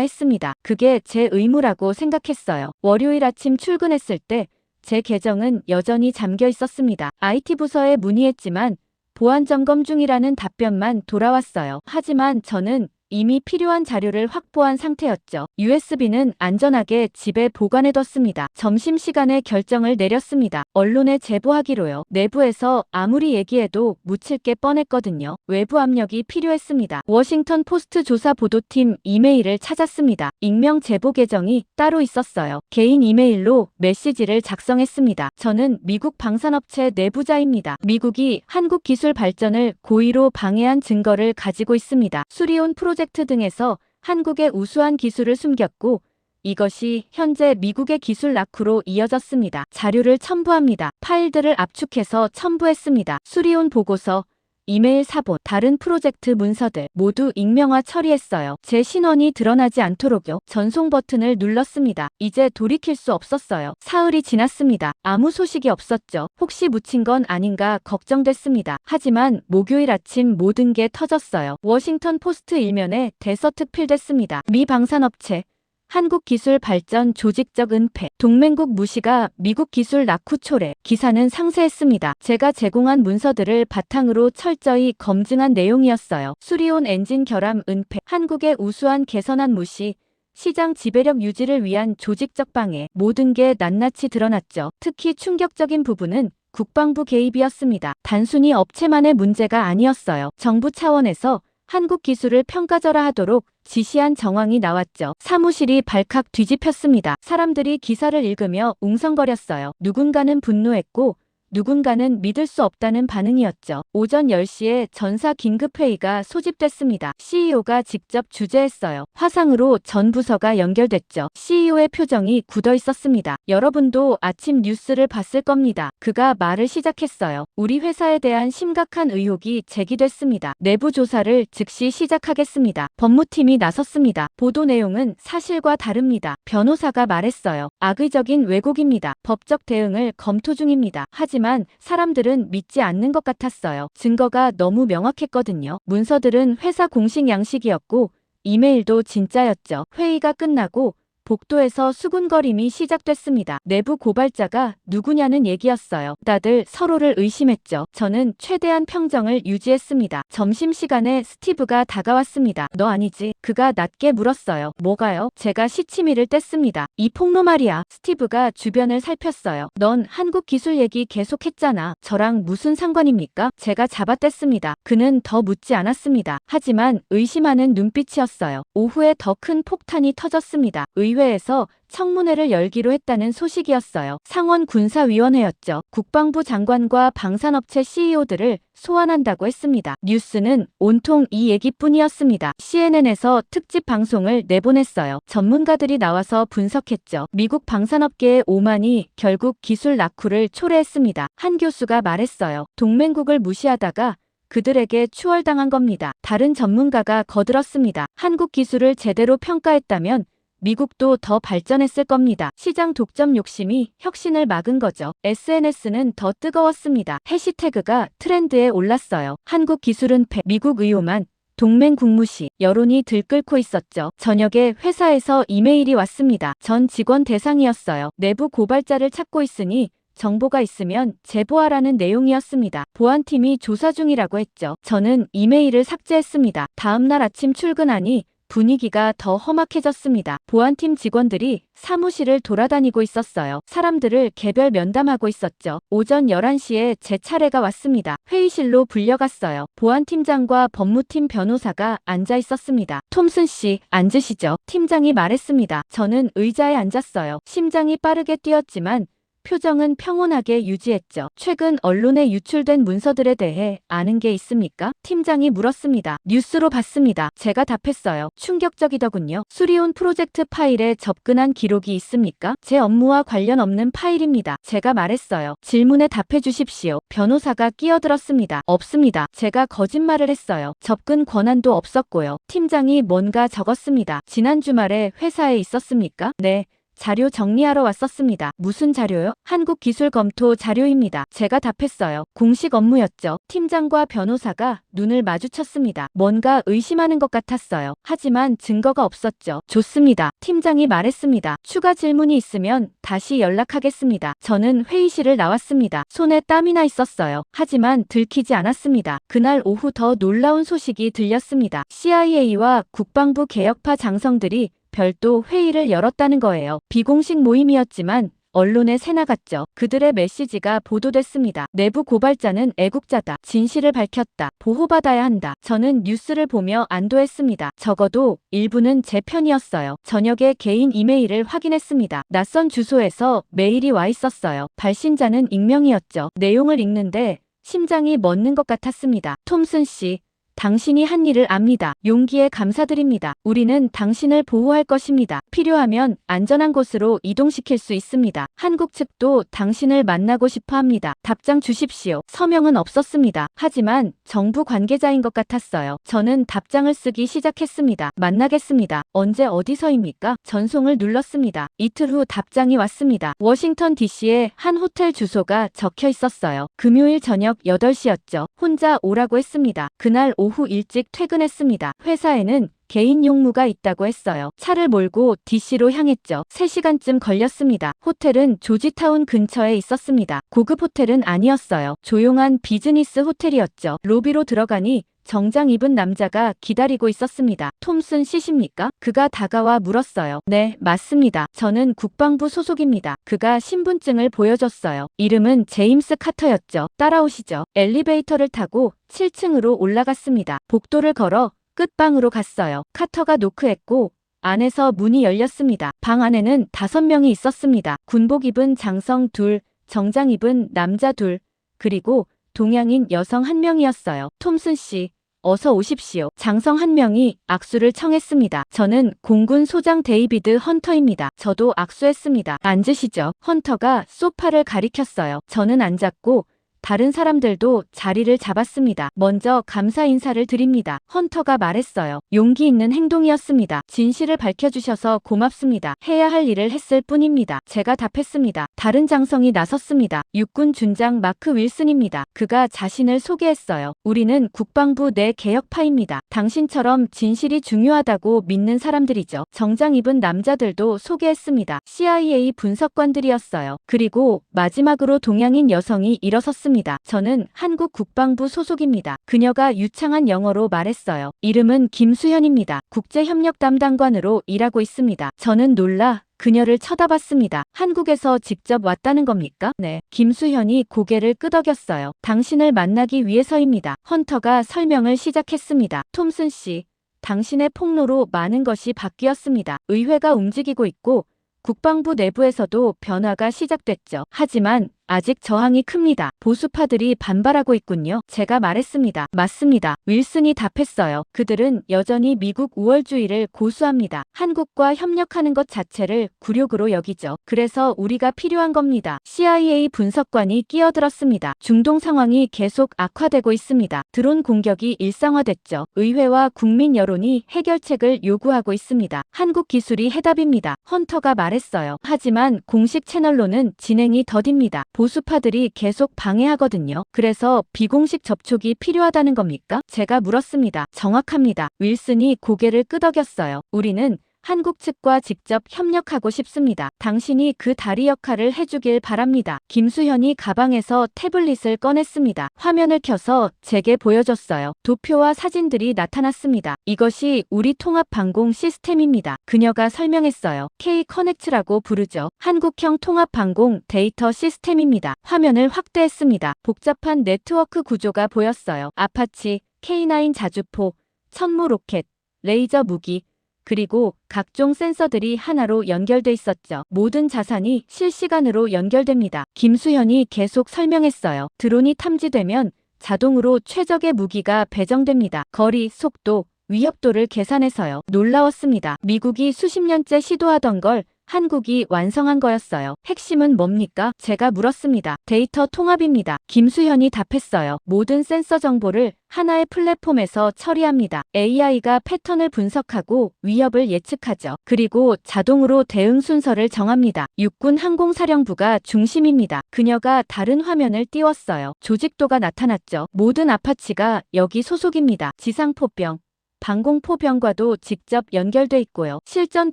했습니다. 그게 제 의무라고 생각했어요. 월요일 아침 출근했을 때 제 계정은 여전히 잠겨 있었습니다. IT 부서에 문의했지만 보안 점검 중이라는 답변만 돌아왔어요. 하지만 저는 이미 필요한 자료를 확보한 상태였죠. USB는 안전하게 집에 보관해뒀습니다. 점심시간에 결정을 내렸습니다. 언론에 제보하기로요. 내부에서 아무리 얘기해도 묻힐 게 뻔했거든요. 외부 압력이 필요했습니다. 워싱턴 포스트 조사 보도팀 이메일을 찾았습니다. 익명 제보 계정이 따로 있었어요. 개인 이메일로 메시지를 작성했습니다. 저는 미국 방산업체 내부자입니다. 미국이 한국 기술 발전을 고의로 방해한 증거를 가지고 있습니다. 수리온 프로젝트 등에서 한국의 우수한 기술을 숨겼고 이것이 현재 미국의 기술 낙후로 이어졌습니다. 자료를 첨부합니다. 파일들을 압축해서 첨부했습니다. 수리온 보고서, 이메일 사본, 다른 프로젝트 문서들 모두 익명화 처리했어요. 제 신원이 드러나지 않도록요. 전송 버튼을 눌렀습니다. 이제 돌이킬 수 없었어요. 사흘이 지났습니다. 아무 소식이 없었죠. 혹시 묻힌 건 아닌가 걱정됐습니다. 하지만 목요일 아침 모든 게 터졌어요. 워싱턴 포스트 일면에 대서특필됐습니다. 미 방산업체 한국 기술 발전 조직적 은폐, 동맹국 무시가 미국 기술 낙후 초래. 기사는 상세했습니다. 제가 제공한 문서들을 바탕으로 철저히 검증한 내용이었어요. 수리온 엔진 결함 은폐, 한국의 우수한 개선안 무시, 시장 지배력 유지를 위한 조직적 방해, 모든 게 낱낱이 드러났죠. 특히 충격적인 부분은 국방부 개입이었습니다. 단순히 업체만의 문제가 아니었어요. 정부 차원에서 한국 기술을 평가절하하도록 지시한 정황이 나왔죠. 사무실이 발칵 뒤집혔습니다. 사람들이 기사를 읽으며 웅성거렸어요. 누군가는 분노했고 누군가는 믿을 수 없다는 반응이었죠. 오전 10시에 전사 긴급회의가 소집됐습니다. CEO가 직접 주재했어요. 화상으로 전 부서가 연결됐죠. CEO의 표정이 굳어 있었습니다. 여러분도 아침 뉴스를 봤을 겁니다. 그가 말을 시작했어요. 우리 회사에 대한 심각한 의혹이 제기됐습니다. 내부 조사를 즉시 시작하겠습니다. 법무팀이 나섰습니다. 보도 내용은 사실과 다릅니다. 변호사가 말했어요. 악의적인 왜곡입니다. 법적 대응을 검토 중입니다. 하지만 사람들은 믿지 않는 것 같았어요. 증거가 너무 명확했거든요. 문서들은 회사 공식 양식이었고 이메일도 진짜였죠. 회의가 끝나고 복도에서 수군거림이 시작됐습니다. 내부 고발자가 누구냐는 얘기였어요. 다들 서로를 의심했죠. 저는 최대한 평정을 유지했습니다. 점심시간에 스티브가 다가왔습니다. 너 아니지? 그가 낮게 물었어요. 뭐가요? 제가 시치미를 뗐습니다. 이 폭로 말이야. 스티브가 주변을 살폈어요. 넌 한국 기술 얘기 계속했잖아. 저랑 무슨 상관입니까? 제가 잡아뗐습니다. 그는 더 묻지 않았습니다. 하지만 의심하는 눈빛이었어요. 오후에 더 큰 폭탄이 터졌습니다. 의회에서 청문회를 열기로 했다는 소식이었어요. 상원 군사위원회였죠. 국방부 장관과 방산업체 CEO들을 소환한다고 했습니다. 뉴스는 온통 이 얘기뿐이었습니다. CNN에서 특집 방송을 내보냈어요. 전문가들이 나와서 분석했죠. 미국 방산업계의 오만이 결국 기술 낙후를 초래했습니다. 한 교수가 말했어요. 동맹국을 무시하다가 그들에게 추월당한 겁니다. 다른 전문가가 거들었습니다. 한국 기술을 제대로 평가했다면 미국도 더 발전했을 겁니다. 시장 독점 욕심이 혁신을 막은 거죠. SNS는 더 뜨거웠습니다. 해시태그가 트렌드에 올랐어요. 한국 기술은 패, 미국 의오만, 동맹 국무시, 여론이 들끓고 있었죠. 저녁에 회사에서 이메일이 왔습니다. 전 직원 대상이었어요. 내부 고발자를 찾고 있으니 정보가 있으면 제보하라는 내용이었습니다. 보안팀이 조사 중이라고 했죠. 저는 이메일을 삭제했습니다. 다음날 아침 출근하니 분위기가 더 험악해졌습니다. 보안팀 직원들이 사무실을 돌아다니고 있었어요. 사람들을 개별 면담하고 있었죠. 오전 11시에 제 차례가 왔습니다. 회의실로 불려갔어요. 보안팀장과 법무팀 변호사가 앉아 있었습니다. 톰슨 씨, 앉으시죠. 팀장이 말했습니다. 저는 의자에 앉았어요. 심장이 빠르게 뛰었지만 표정은 평온하게 유지했죠. 최근 언론에 유출된 문서들에 대해 아는 게 있습니까? 팀장이 물었습니다. 뉴스로 봤습니다. 제가 답했어요. 충격적이더군요. 수리온 프로젝트 파일에 접근한 기록이 있습니까? 제 업무와 관련 없는 파일입니다. 제가 말했어요. 질문에 답해 주십시오. 변호사가 끼어들었습니다. 없습니다. 제가 거짓말을 했어요. 접근 권한도 없었고요. 팀장이 뭔가 적었습니다. 지난 주말에 회사에 있었습니까? 네. 자료 정리하러 왔었습니다. 무슨 자료요? 한국기술검토 자료입니다. 제가 답했어요. 공식 업무였죠. 팀장과 변호사가 눈을 마주쳤습니다. 뭔가 의심하는 것 같았어요. 하지만 증거가 없었죠. 좋습니다. 팀장이 말했습니다. 추가 질문이 있으면 다시 연락하겠습니다. 저는 회의실을 나왔습니다. 손에 땀이 나 있었어요. 하지만 들키지 않았습니다. 그날 오후 더 놀라운 소식이 들렸습니다. CIA와 국방부 개혁파 장성들이 별도 회의를 열었다는 거예요. 비공식 모임이었지만 언론에 새나갔죠. 그들의 메시지가 보도됐습니다. 내부 고발자는 애국자다. 진실을 밝혔다. 보호받아야 한다. 저는 뉴스를 보며 안도했습니다. 적어도 일부는 제 편이었어요. 저녁에 개인 이메일을 확인했습니다. 낯선 주소에서 메일이 와 있었어요. 발신자는 익명이었죠. 내용을 읽는데 심장이 멎는 것 같았습니다. 톰슨 씨, 당신이 한 일을 압니다. 용기에 감사드립니다. 우리는 당신을 보호할 것입니다. 필요하면 안전한 곳으로 이동시킬 수 있습니다. 한국 측도 당신을 만나고 싶어 합니다. 답장 주십시오. 서명은 없었습니다. 하지만 정부 관계자인 것 같았어요. 저는 답장을 쓰기 시작했습니다. 만나겠습니다. 언제 어디서입니까? 전송을 눌렀습니다. 이틀 후 답장이 왔습니다. 워싱턴 DC의 한 호텔 주소가 적혀 있었어요. 금요일 저녁 8시였죠. 혼자 오라고 했습니다. 그날 오후 일찍 퇴근했습니다. 회사에는 개인 용무가 있다고 했어요. 차를 몰고 DC로 향했죠. 3시간쯤 걸렸습니다. 호텔은 조지타운 근처에 있었습니다. 고급 호텔은 아니었어요. 조용한 비즈니스 호텔이었죠. 로비로 들어가니 정장 입은 남자가 기다리고 있었습니다. 톰슨 씨십니까? 그가 다가와 물었어요. 네, 맞습니다. 저는 국방부 소속입니다. 그가 신분증을 보여줬어요. 이름은 제임스 카터였죠. 따라오시죠. 엘리베이터를 타고 7층으로 올라갔습니다. 복도를 걸어 끝방으로 갔어요. 카터가 노크했고 안에서 문이 열렸습니다. 방 안에는 5명이 있었습니다. 군복 입은 장성 2, 정장 입은 남자 2, 그리고 동양인 여성 1명이었어요. 톰슨 씨, 어서 오십시오. 장성 1명이 악수를 청했습니다. 저는 공군 소장 데이비드 헌터입니다. 저도 악수했습니다. 앉으시죠. 헌터가 소파를 가리켰어요. 저는 앉았고 다른 사람들도 자리를 잡았습니다. 먼저 감사 인사를 드립니다. 헌터가 말했어요. 용기 있는 행동이었습니다. 진실을 밝혀주셔서 고맙습니다. 해야 할 일을 했을 뿐입니다. 제가 답했습니다. 다른 장성이 나섰습니다. 육군 준장 마크 윌슨입니다. 그가 자신을 소개했어요. 우리는 국방부 내 개혁파입니다. 당신처럼 진실이 중요하다고 믿는 사람들이죠. 정장 입은 남자들도 소개했습니다. CIA 분석관들이었어요. 그리고 마지막으로 동양인 여성이 일어섰습니다. 저는 한국 국방부 소속입니다. 그녀가 유창한 영어로 말했어요. 이름은 김수현입니다. 국제협력 담당관으로 일하고 있습니다. 저는 놀라 그녀를 쳐다봤습니다. 한국에서 직접 왔다는 겁니까? 네. 김수현이 고개를 끄덕였어요. 당신을 만나기 위해서입니다. 헌터가 설명을 시작했습니다. 톰슨 씨, 당신의 폭로로 많은 것이 바뀌었습니다. 의회가 움직이고 있고 국방부 내부에서도 변화가 시작됐죠. 하지만 아직 저항이 큽니다. 보수파들이 반발하고 있군요. 제가 말했습니다. 맞습니다. 윌슨이 답했어요. 그들은 여전히 미국 우월주의를 고수합니다. 한국과 협력하는 것 자체를 굴욕으로 여기죠. 그래서 우리가 필요한 겁니다. CIA 분석관이 끼어들었습니다. 중동 상황이 계속 악화되고 있습니다. 드론 공격이 일상화됐죠. 의회와 국민 여론이 해결책을 요구하고 있습니다. 한국 기술이 해답입니다. 헌터가 말했어요. 하지만 공식 채널로는 진행이 더딥니다. 보수파들이 계속 방해하거든요. 그래서 비공식 접촉이 필요하다는 겁니까? 제가 물었습니다. 정확합니다. 윌슨이 고개를 끄덕였어요. 우리는 한국 측과 직접 협력하고 싶습니다. 당신이 그 다리 역할을 해주길 바랍니다. 김수현이 가방에서 태블릿을 꺼냈습니다. 화면을 켜서 제게 보여줬어요. 도표와 사진들이 나타났습니다. 이것이 우리 통합 방공 시스템입니다. 그녀가 설명했어요. K-커넥트라고 부르죠. 한국형 통합 방공 데이터 시스템입니다. 화면을 확대했습니다. 복잡한 네트워크 구조가 보였어요. 아파치, K9 자주포, 천무 로켓, 레이저 무기, 그리고 각종 센서들이 하나로 연결돼 있었죠. 모든 자산이 실시간으로 연결됩니다. 김수현이 계속 설명했어요. 드론이 탐지되면 자동으로 최적의 무기가 배정됩니다. 거리, 속도, 위협도를 계산해서요. 놀라웠습니다. 미국이 수십 년째 시도하던 걸 한국이 완성한 거였어요. 핵심은 뭡니까? 제가 물었습니다. 데이터 통합입니다. 김수현이 답했어요. 모든 센서 정보를 하나의 플랫폼에서 처리합니다. AI가 패턴을 분석하고 위협을 예측하죠. 그리고 자동으로 대응 순서를 정합니다. 육군 항공사령부가 중심입니다. 그녀가 다른 화면을 띄웠어요. 조직도가 나타났죠. 모든 아파치가 여기 소속입니다. 지상포병, 방공포병과도 직접 연결돼 있고요. 실전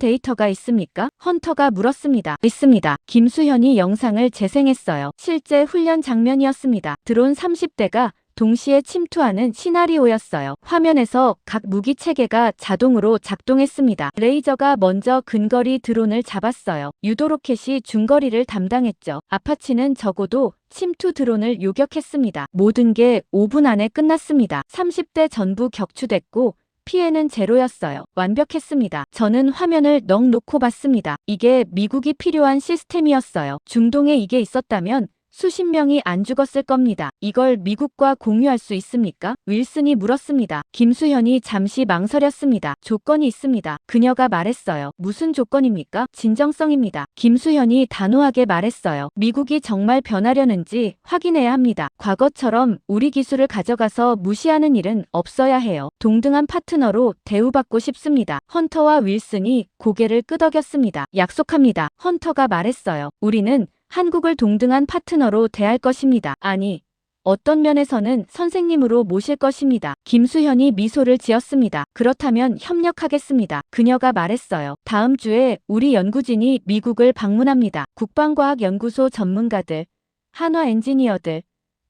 데이터가 있습니까? 헌터가 물었습니다. 있습니다. 김수현이 영상을 재생했어요. 실제 훈련 장면이었습니다. 드론 30대가 동시에 침투하는 시나리오였어요. 화면에서 각 무기 체계가 자동으로 작동했습니다. 레이저가 먼저 근거리 드론을 잡았어요. 유도 로켓이 중거리를 담당했죠. 아파치는 적어도 침투 드론을 요격했습니다. 모든 게 5분 안에 끝났습니다. 30대 전부 격추됐고 피해는 제로였어요. 완벽했습니다. 저는 화면을 넋 놓고 봤습니다. 이게 미국이 필요한 시스템이었어요. 중동에 이게 있었다면 수십 명이 안 죽었을 겁니다. 이걸 미국과 공유할 수 있습니까? 윌슨이 물었습니다. 김수현이 잠시 망설였습니다. 조건이 있습니다. 그녀가 말했어요. 무슨 조건입니까? 진정성입니다. 김수현이 단호하게 말했어요. 미국이 정말 변하려는지 확인해야 합니다. 과거처럼 우리 기술을 가져가서 무시하는 일은 없어야 해요. 동등한 파트너로 대우받고 싶습니다. 헌터와 윌슨이 고개를 끄덕였습니다. 약속합니다. 헌터가 말했어요. 우리는 한국을 동등한 파트너로 대할 것입니다. 아니, 어떤 면에서는 선생님으로 모실 것입니다. 김수현이 미소를 지었습니다. 그렇다면 협력하겠습니다. 그녀가 말했어요. 다음 주에 우리 연구진이 미국을 방문합니다. 국방과학연구소 전문가들, 한화 엔지니어들,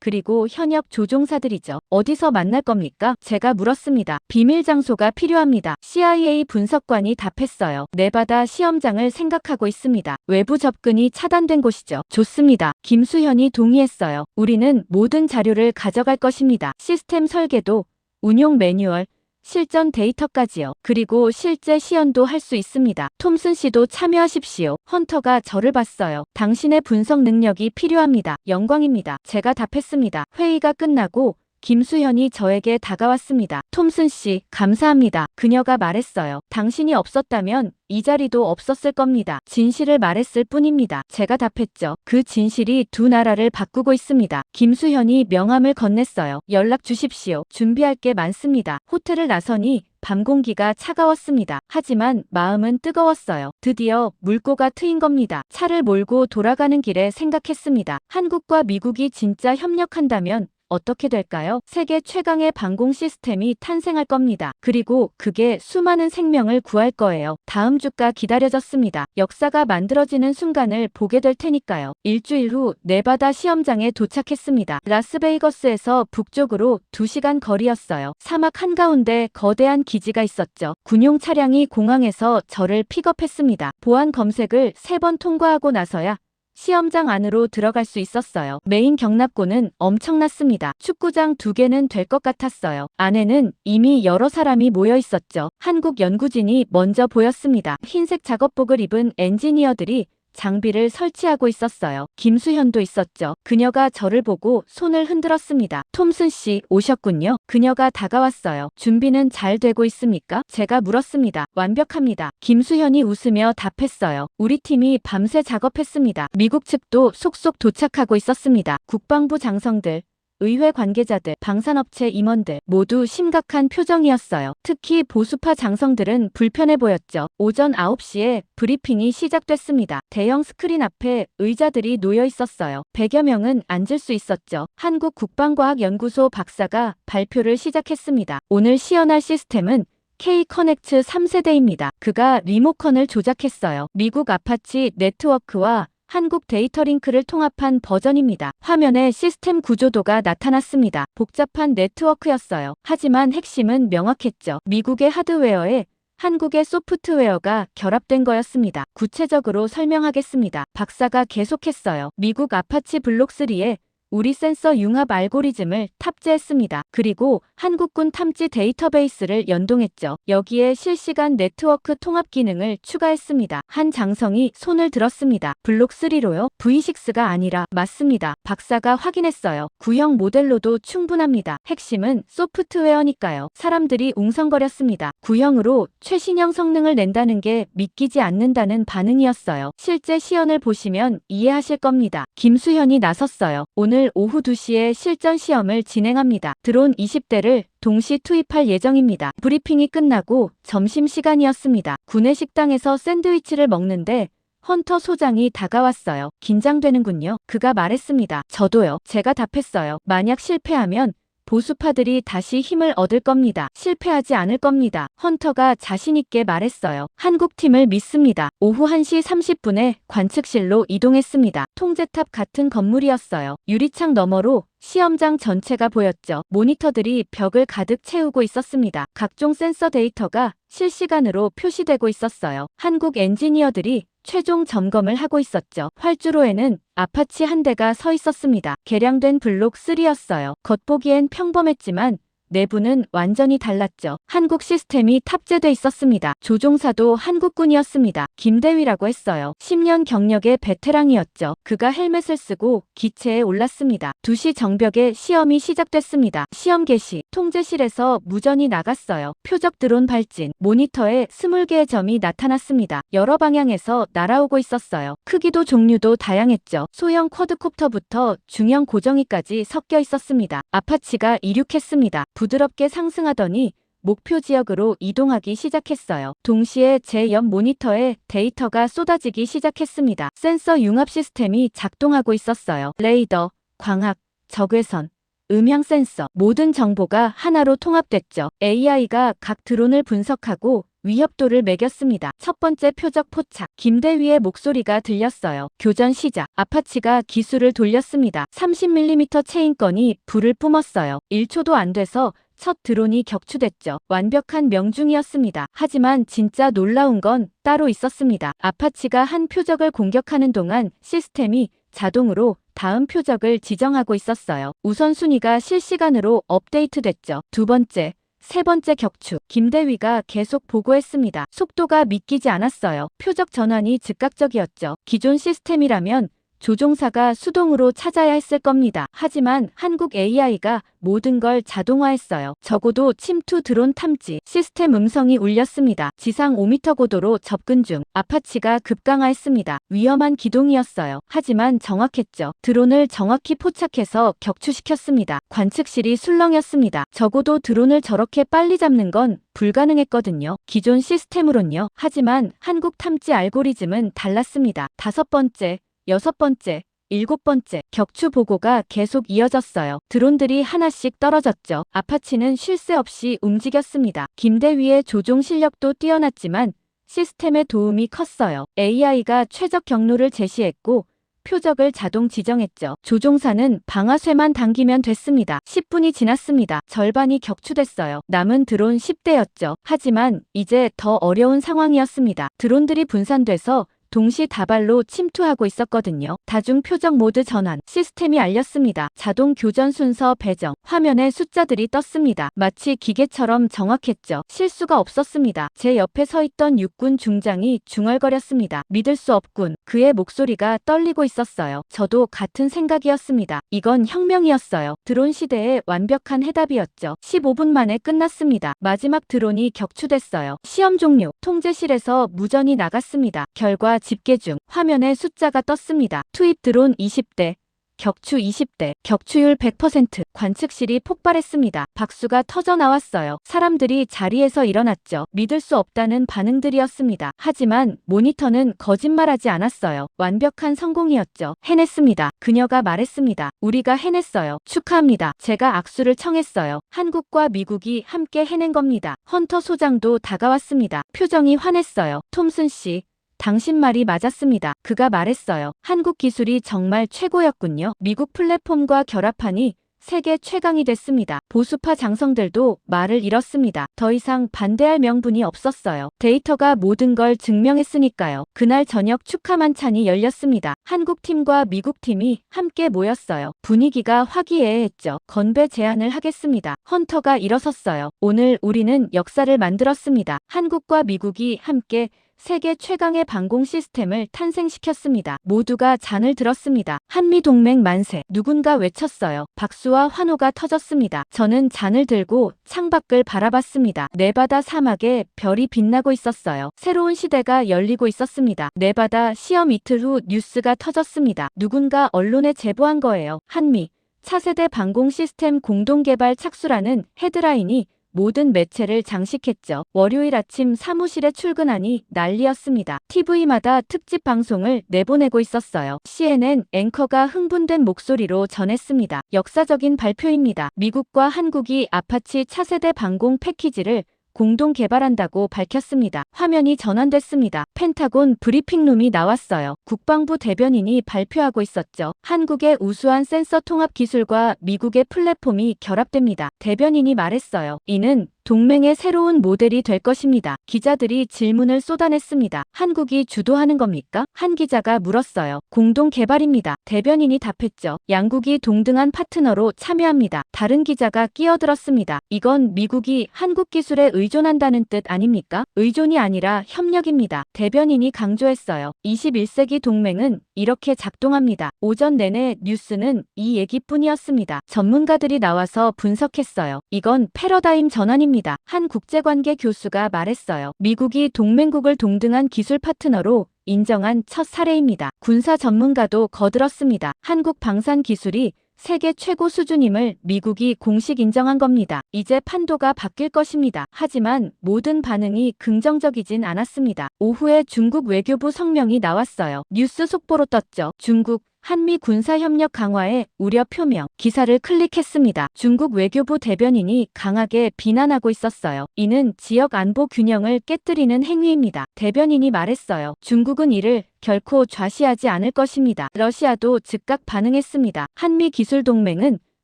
그리고 현역 조종사들이죠. 어디서 만날 겁니까? 제가 물었습니다. 비밀 장소가 필요합니다. CIA 분석관이 답했어요. 네바다 시험장을 생각하고 있습니다. 외부 접근이 차단된 곳이죠. 좋습니다. 김수현이 동의했어요. 우리는 모든 자료를 가져갈 것입니다. 시스템 설계도, 운용 매뉴얼, 실전 데이터까지요. 그리고 실제 시연도 할 수 있습니다. 톰슨 씨도 참여하십시오. 헌터가 저를 봤어요. 당신의 분석 능력이 필요합니다. 영광입니다. 제가 답했습니다. 회의가 끝나고 김수현이 저에게 다가왔습니다. 톰슨 씨, 감사합니다. 그녀가 말했어요. 당신이 없었다면 이 자리도 없었을 겁니다. 진실을 말했을 뿐입니다. 제가 답했죠. 그 진실이 두 나라를 바꾸고 있습니다. 김수현이 명함을 건넸어요. 연락 주십시오. 준비할 게 많습니다. 호텔을 나서니 밤 공기가 차가웠습니다. 하지만 마음은 뜨거웠어요. 드디어 물꼬가 트인 겁니다. 차를 몰고 돌아가는 길에 생각했습니다. 한국과 미국이 진짜 협력한다면 어떻게 될까요? 세계 최강의 방공 시스템이 탄생할 겁니다. 그리고 그게 수많은 생명을 구할 거예요. 다음 주가 기다려졌습니다. 역사가 만들어지는 순간을 보게 될 테니까요. 일주일 후 네바다 시험장에 도착했습니다. 라스베이거스에서 북쪽으로 2시간 거리였어요. 사막 한가운데 거대한 기지가 있었죠. 군용 차량이 공항에서 저를 픽업했습니다. 보안 검색을 3번 통과하고 나서야 시험장 안으로 들어갈 수 있었어요. 메인 경납고는 엄청났습니다. 축구장 2개는 될 것 같았어요. 안에는 이미 여러 사람이 모여 있었죠. 한국 연구진이 먼저 보였습니다. 흰색 작업복을 입은 엔지니어들이 장비를 설치하고 있었어요. 김수현도 있었죠. 그녀가 저를 보고 손을 흔들었습니다. 톰슨 씨 오셨군요. 그녀가 다가왔어요. 준비는 잘 되고 있습니까? 제가 물었습니다. 완벽합니다. 김수현이 웃으며 답했어요. 우리 팀이 밤새 작업했습니다. 미국 측도 속속 도착하고 있었습니다. 국방부 장성들, 의회 관계자들, 방산업체 임원들 모두 심각한 표정이었어요. 특히 보수파 장성들은 불편해 보였죠. 오전 9시에 브리핑이 시작됐습니다. 대형 스크린 앞에 의자들이 놓여 있었어요. 100여 명은 앉을 수 있었죠. 한국 국방과학연구소 박사가 발표를 시작했습니다. 오늘 시연할 시스템은 K-커넥트 3세대입니다. 그가 리모컨을 조작했어요. 미국 아파치 네트워크와 한국 데이터링크를 통합한 버전입니다. 화면에 시스템 구조도가 나타났습니다. 복잡한 네트워크였어요. 하지만 핵심은 명확했죠. 미국의 하드웨어에 한국의 소프트웨어가 결합된 거였습니다. 구체적으로 설명하겠습니다. 박사가 계속했어요. 미국 아파치 블록3에 우리 센서 융합 알고리즘을 탑재했습니다. 그리고 한국군 탐지 데이터베이스를 연동했죠. 여기에 실시간 네트워크 통합 기능을 추가했습니다. 한 장성이 손을 들었습니다. 블록3로요? V6가 아니라 맞습니다. 박사가 확인했어요. 구형 모델로도 충분합니다. 핵심은 소프트웨어니까요. 사람들이 웅성거렸습니다. 구형으로 최신형 성능을 낸다는 게 믿기지 않는다는 반응이었어요. 실제 시연을 보시면 이해하실 겁니다. 김수현이 나섰어요. 오늘 오후 2시에 실전 시험을 진행합니다. 드론 20대를 동시 투입할 예정입니다. 브리핑이 끝나고 점심시간이었습니다. 구내 식당에서 샌드위치를 먹는데 헌터 소장이 다가왔어요. 긴장되는군요. 그가 말했습니다. 저도요. 제가 답했어요. 만약 실패하면 보수파들이 다시 힘을 얻을 겁니다. 실패하지 않을 겁니다. 헌터가 자신있게 말했어요. 한국팀을 믿습니다. 오후 1시 30분에 관측실로 이동했습니다. 통제탑 같은 건물이었어요. 유리창 너머로 시험장 전체가 보였죠. 모니터들이 벽을 가득 채우고 있었습니다. 각종 센서 데이터가 실시간으로 표시되고 있었어요. 한국 엔지니어들이 최종 점검을 하고 있었죠. 활주로에는 아파치 한 대가 서 있었습니다. 개량된 블록 3였어요. 겉보기엔 평범했지만 내부는 완전히 달랐죠. 한국 시스템이 탑재돼 있었습니다. 조종사도 한국군이었습니다. 김대위라고 했어요. 10년 경력의 베테랑이었죠. 그가 헬멧을 쓰고 기체에 올랐습니다. 2시 정벽에 시험이 시작됐습니다. 시험 개시, 통제실에서 무전이 나갔어요. 표적 드론 발진, 모니터에 20개의 점이 나타났습니다. 여러 방향에서 날아오고 있었어요. 크기도 종류도 다양했죠. 소형 쿼드콥터부터 중형 고정이까지 섞여 있었습니다. 아파치가 이륙했습니다. 부드럽게 상승하더니 목표 지역으로 이동하기 시작했어요. 동시에 제 옆 모니터에 데이터가 쏟아지기 시작했습니다. 센서 융합 시스템이 작동하고 있었어요. 레이더, 광학, 적외선, 음향 센서, 모든 정보가 하나로 통합됐죠. AI가 각 드론을 분석하고 위협도를 매겼습니다. 첫 번째 표적 포착. 김대위의 목소리가 들렸어요. 교전 시작. 아파치가 기술을 돌렸습니다. 30mm 체인건이 불을 뿜었어요. 1초도 안 돼서 첫 드론이 격추됐죠. 완벽한 명중이었습니다. 하지만 진짜 놀라운 건 따로 있었습니다. 아파치가 한 표적을 공격하는 동안 시스템이 자동으로 다음 표적을 지정하고 있었어요. 우선순위가 실시간으로 업데이트됐죠. 두 번째, 세 번째 격추. 김대위가 계속 보고했습니다. 속도가 믿기지 않았어요. 표적 전환이 즉각적이었죠. 기존 시스템이라면 조종사가 수동으로 찾아야 했을 겁니다. 하지만 한국 AI가 모든 걸 자동화했어요. 적어도 침투 드론 탐지. 시스템 음성이 울렸습니다. 지상 5m 고도로 접근 중. 아파치가 급강하했습니다. 위험한 기동이었어요. 하지만 정확했죠. 드론을 정확히 포착해서 격추시켰습니다. 관측실이 술렁였습니다. 적어도 드론을 저렇게 빨리 잡는 건 불가능했거든요. 기존 시스템으론요. 하지만 한국 탐지 알고리즘은 달랐습니다. 다섯 번째, 여섯 번째, 일곱 번째 격추 보고가 계속 이어졌어요. 드론들이 하나씩 떨어졌죠. 아파치는 쉴 새 없이 움직였습니다. 김대위의 조종 실력도 뛰어났지만 시스템의 도움이 컸어요. AI가 최적 경로를 제시했고 표적을 자동 지정했죠. 조종사는 방아쇠만 당기면 됐습니다. 10분이 지났습니다. 절반이 격추됐어요. 남은 드론 10대였죠. 하지만 이제 더 어려운 상황이었습니다. 드론들이 분산돼서 동시다발로 침투하고 있었거든요. 다중 표적 모드 전환. 시스템이 알렸습니다. 자동 교전 순서 배정. 화면에 숫자들이 떴습니다. 마치 기계처럼 정확했죠. 실수가 없었습니다. 제 옆에 서 있던 육군 중장이 중얼거렸습니다. 믿을 수 없군. 그의 목소리가 떨리고 있었어요. 저도 같은 생각이었습니다. 이건 혁명이었어요. 드론 시대의 완벽한 해답이었죠. 15분 만에 끝났습니다. 마지막 드론이 격추됐어요. 시험 종료. 통제실에서 무전이 나갔습니다. 결과 집계 중. 화면에 숫자가 떴습니다. 투입 드론 20대, 격추 20대, 격추율 100%. 관측실이 폭발했습니다. 박수가 터져 나왔어요. 사람들이 자리에서 일어났죠. 믿을 수 없다는 반응들이었습니다. 하지만 모니터는 거짓말하지 않았어요. 완벽한 성공이었죠. 해냈습니다. 그녀가 말했습니다. 우리가 해냈어요. 축하합니다. 제가 악수를 청했어요. 한국과 미국이 함께 해낸 겁니다. 헌터 소장도 다가왔습니다. 표정이 환했어요. 톰슨 씨. 당신 말이 맞았습니다. 그가 말했어요. 한국 기술이 정말 최고였군요. 미국 플랫폼과 결합하니 세계 최강이 됐습니다. 보수파 장성들도 말을 잃었습니다. 더 이상 반대할 명분이 없었어요. 데이터가 모든 걸 증명했으니까요. 그날 저녁 축하 만찬이 열렸습니다. 한국 팀과 미국 팀이 함께 모였어요. 분위기가 화기애애했죠. 건배 제안을 하겠습니다. 헌터가 일어섰어요. 오늘 우리는 역사를 만들었습니다. 한국과 미국이 함께 세계 최강의 방공 시스템을 탄생시켰습니다. 모두가 잔을 들었습니다. 한미동맹 만세. 누군가 외쳤어요. 박수와 환호가 터졌습니다. 저는 잔을 들고 창밖을 바라봤습니다. 네바다 사막에 별이 빛나고 있었어요. 새로운 시대가 열리고 있었습니다. 네바다 시험 이틀 후 뉴스가 터졌습니다. 누군가 언론에 제보한 거예요. 한미 차세대 방공 시스템 공동개발 착수라는 헤드라인이 모든 매체를 장식했죠. 월요일 아침 사무실에 출근하니 난리였습니다. TV마다 특집 방송을 내보내고 있었어요. CNN 앵커가 흥분된 목소리로 전했습니다. 역사적인 발표입니다. 미국과 한국이 아파치 차세대 방공 패키지를 공동 개발한다고 밝혔습니다. 화면이 전환됐습니다. 펜타곤 브리핑룸이 나왔어요. 국방부 대변인이 발표하고 있었죠. 한국의 우수한 센서 통합 기술과 미국의 플랫폼이 결합됩니다. 대변인이 말했어요. 이는 동맹의 새로운 모델이 될 것입니다. 기자들이 질문을 쏟아냈습니다. 한국이 주도하는 겁니까? 한 기자가 물었어요. 공동 개발입니다. 대변인이 답했죠. 양국이 동등한 파트너로 참여합니다. 다른 기자가 끼어들었습니다. 이건 미국이 한국 기술에 의존한다는 뜻 아닙니까? 의존이 아니라 협력입니다. 대변인이 강조했어요. 21세기 동맹은 이렇게 작동합니다. 오전 내내 뉴스는 이 얘기뿐이었습니다. 전문가들이 나와서 분석했어요. 이건 패러다임 전환입니다. 한 국제관계 교수가 말했어요. 미국이 동맹국을 동등한 기술 파트너로 인정한 첫 사례입니다. 군사 전문가도 거들었습니다. 한국 방산 기술이 세계 최고 수준임을 미국이 공식 인정한 겁니다. 이제 판도가 바뀔 것입니다. 하지만 모든 반응이 긍정적이진 않았습니다. 오후에 중국 외교부 성명이 나왔어요. 뉴스 속보로 떴죠. 중국 한미 군사협력 강화에 우려 표명. 기사를 클릭했습니다. 중국 외교부 대변인이 강하게 비난하고 있었어요. 이는 지역 안보 균형을 깨뜨리는 행위입니다. 대변인이 말했어요. 중국은 이를 결코 좌시하지 않을 것입니다. 러시아도 즉각 반응했습니다. 한미 기술 동맹은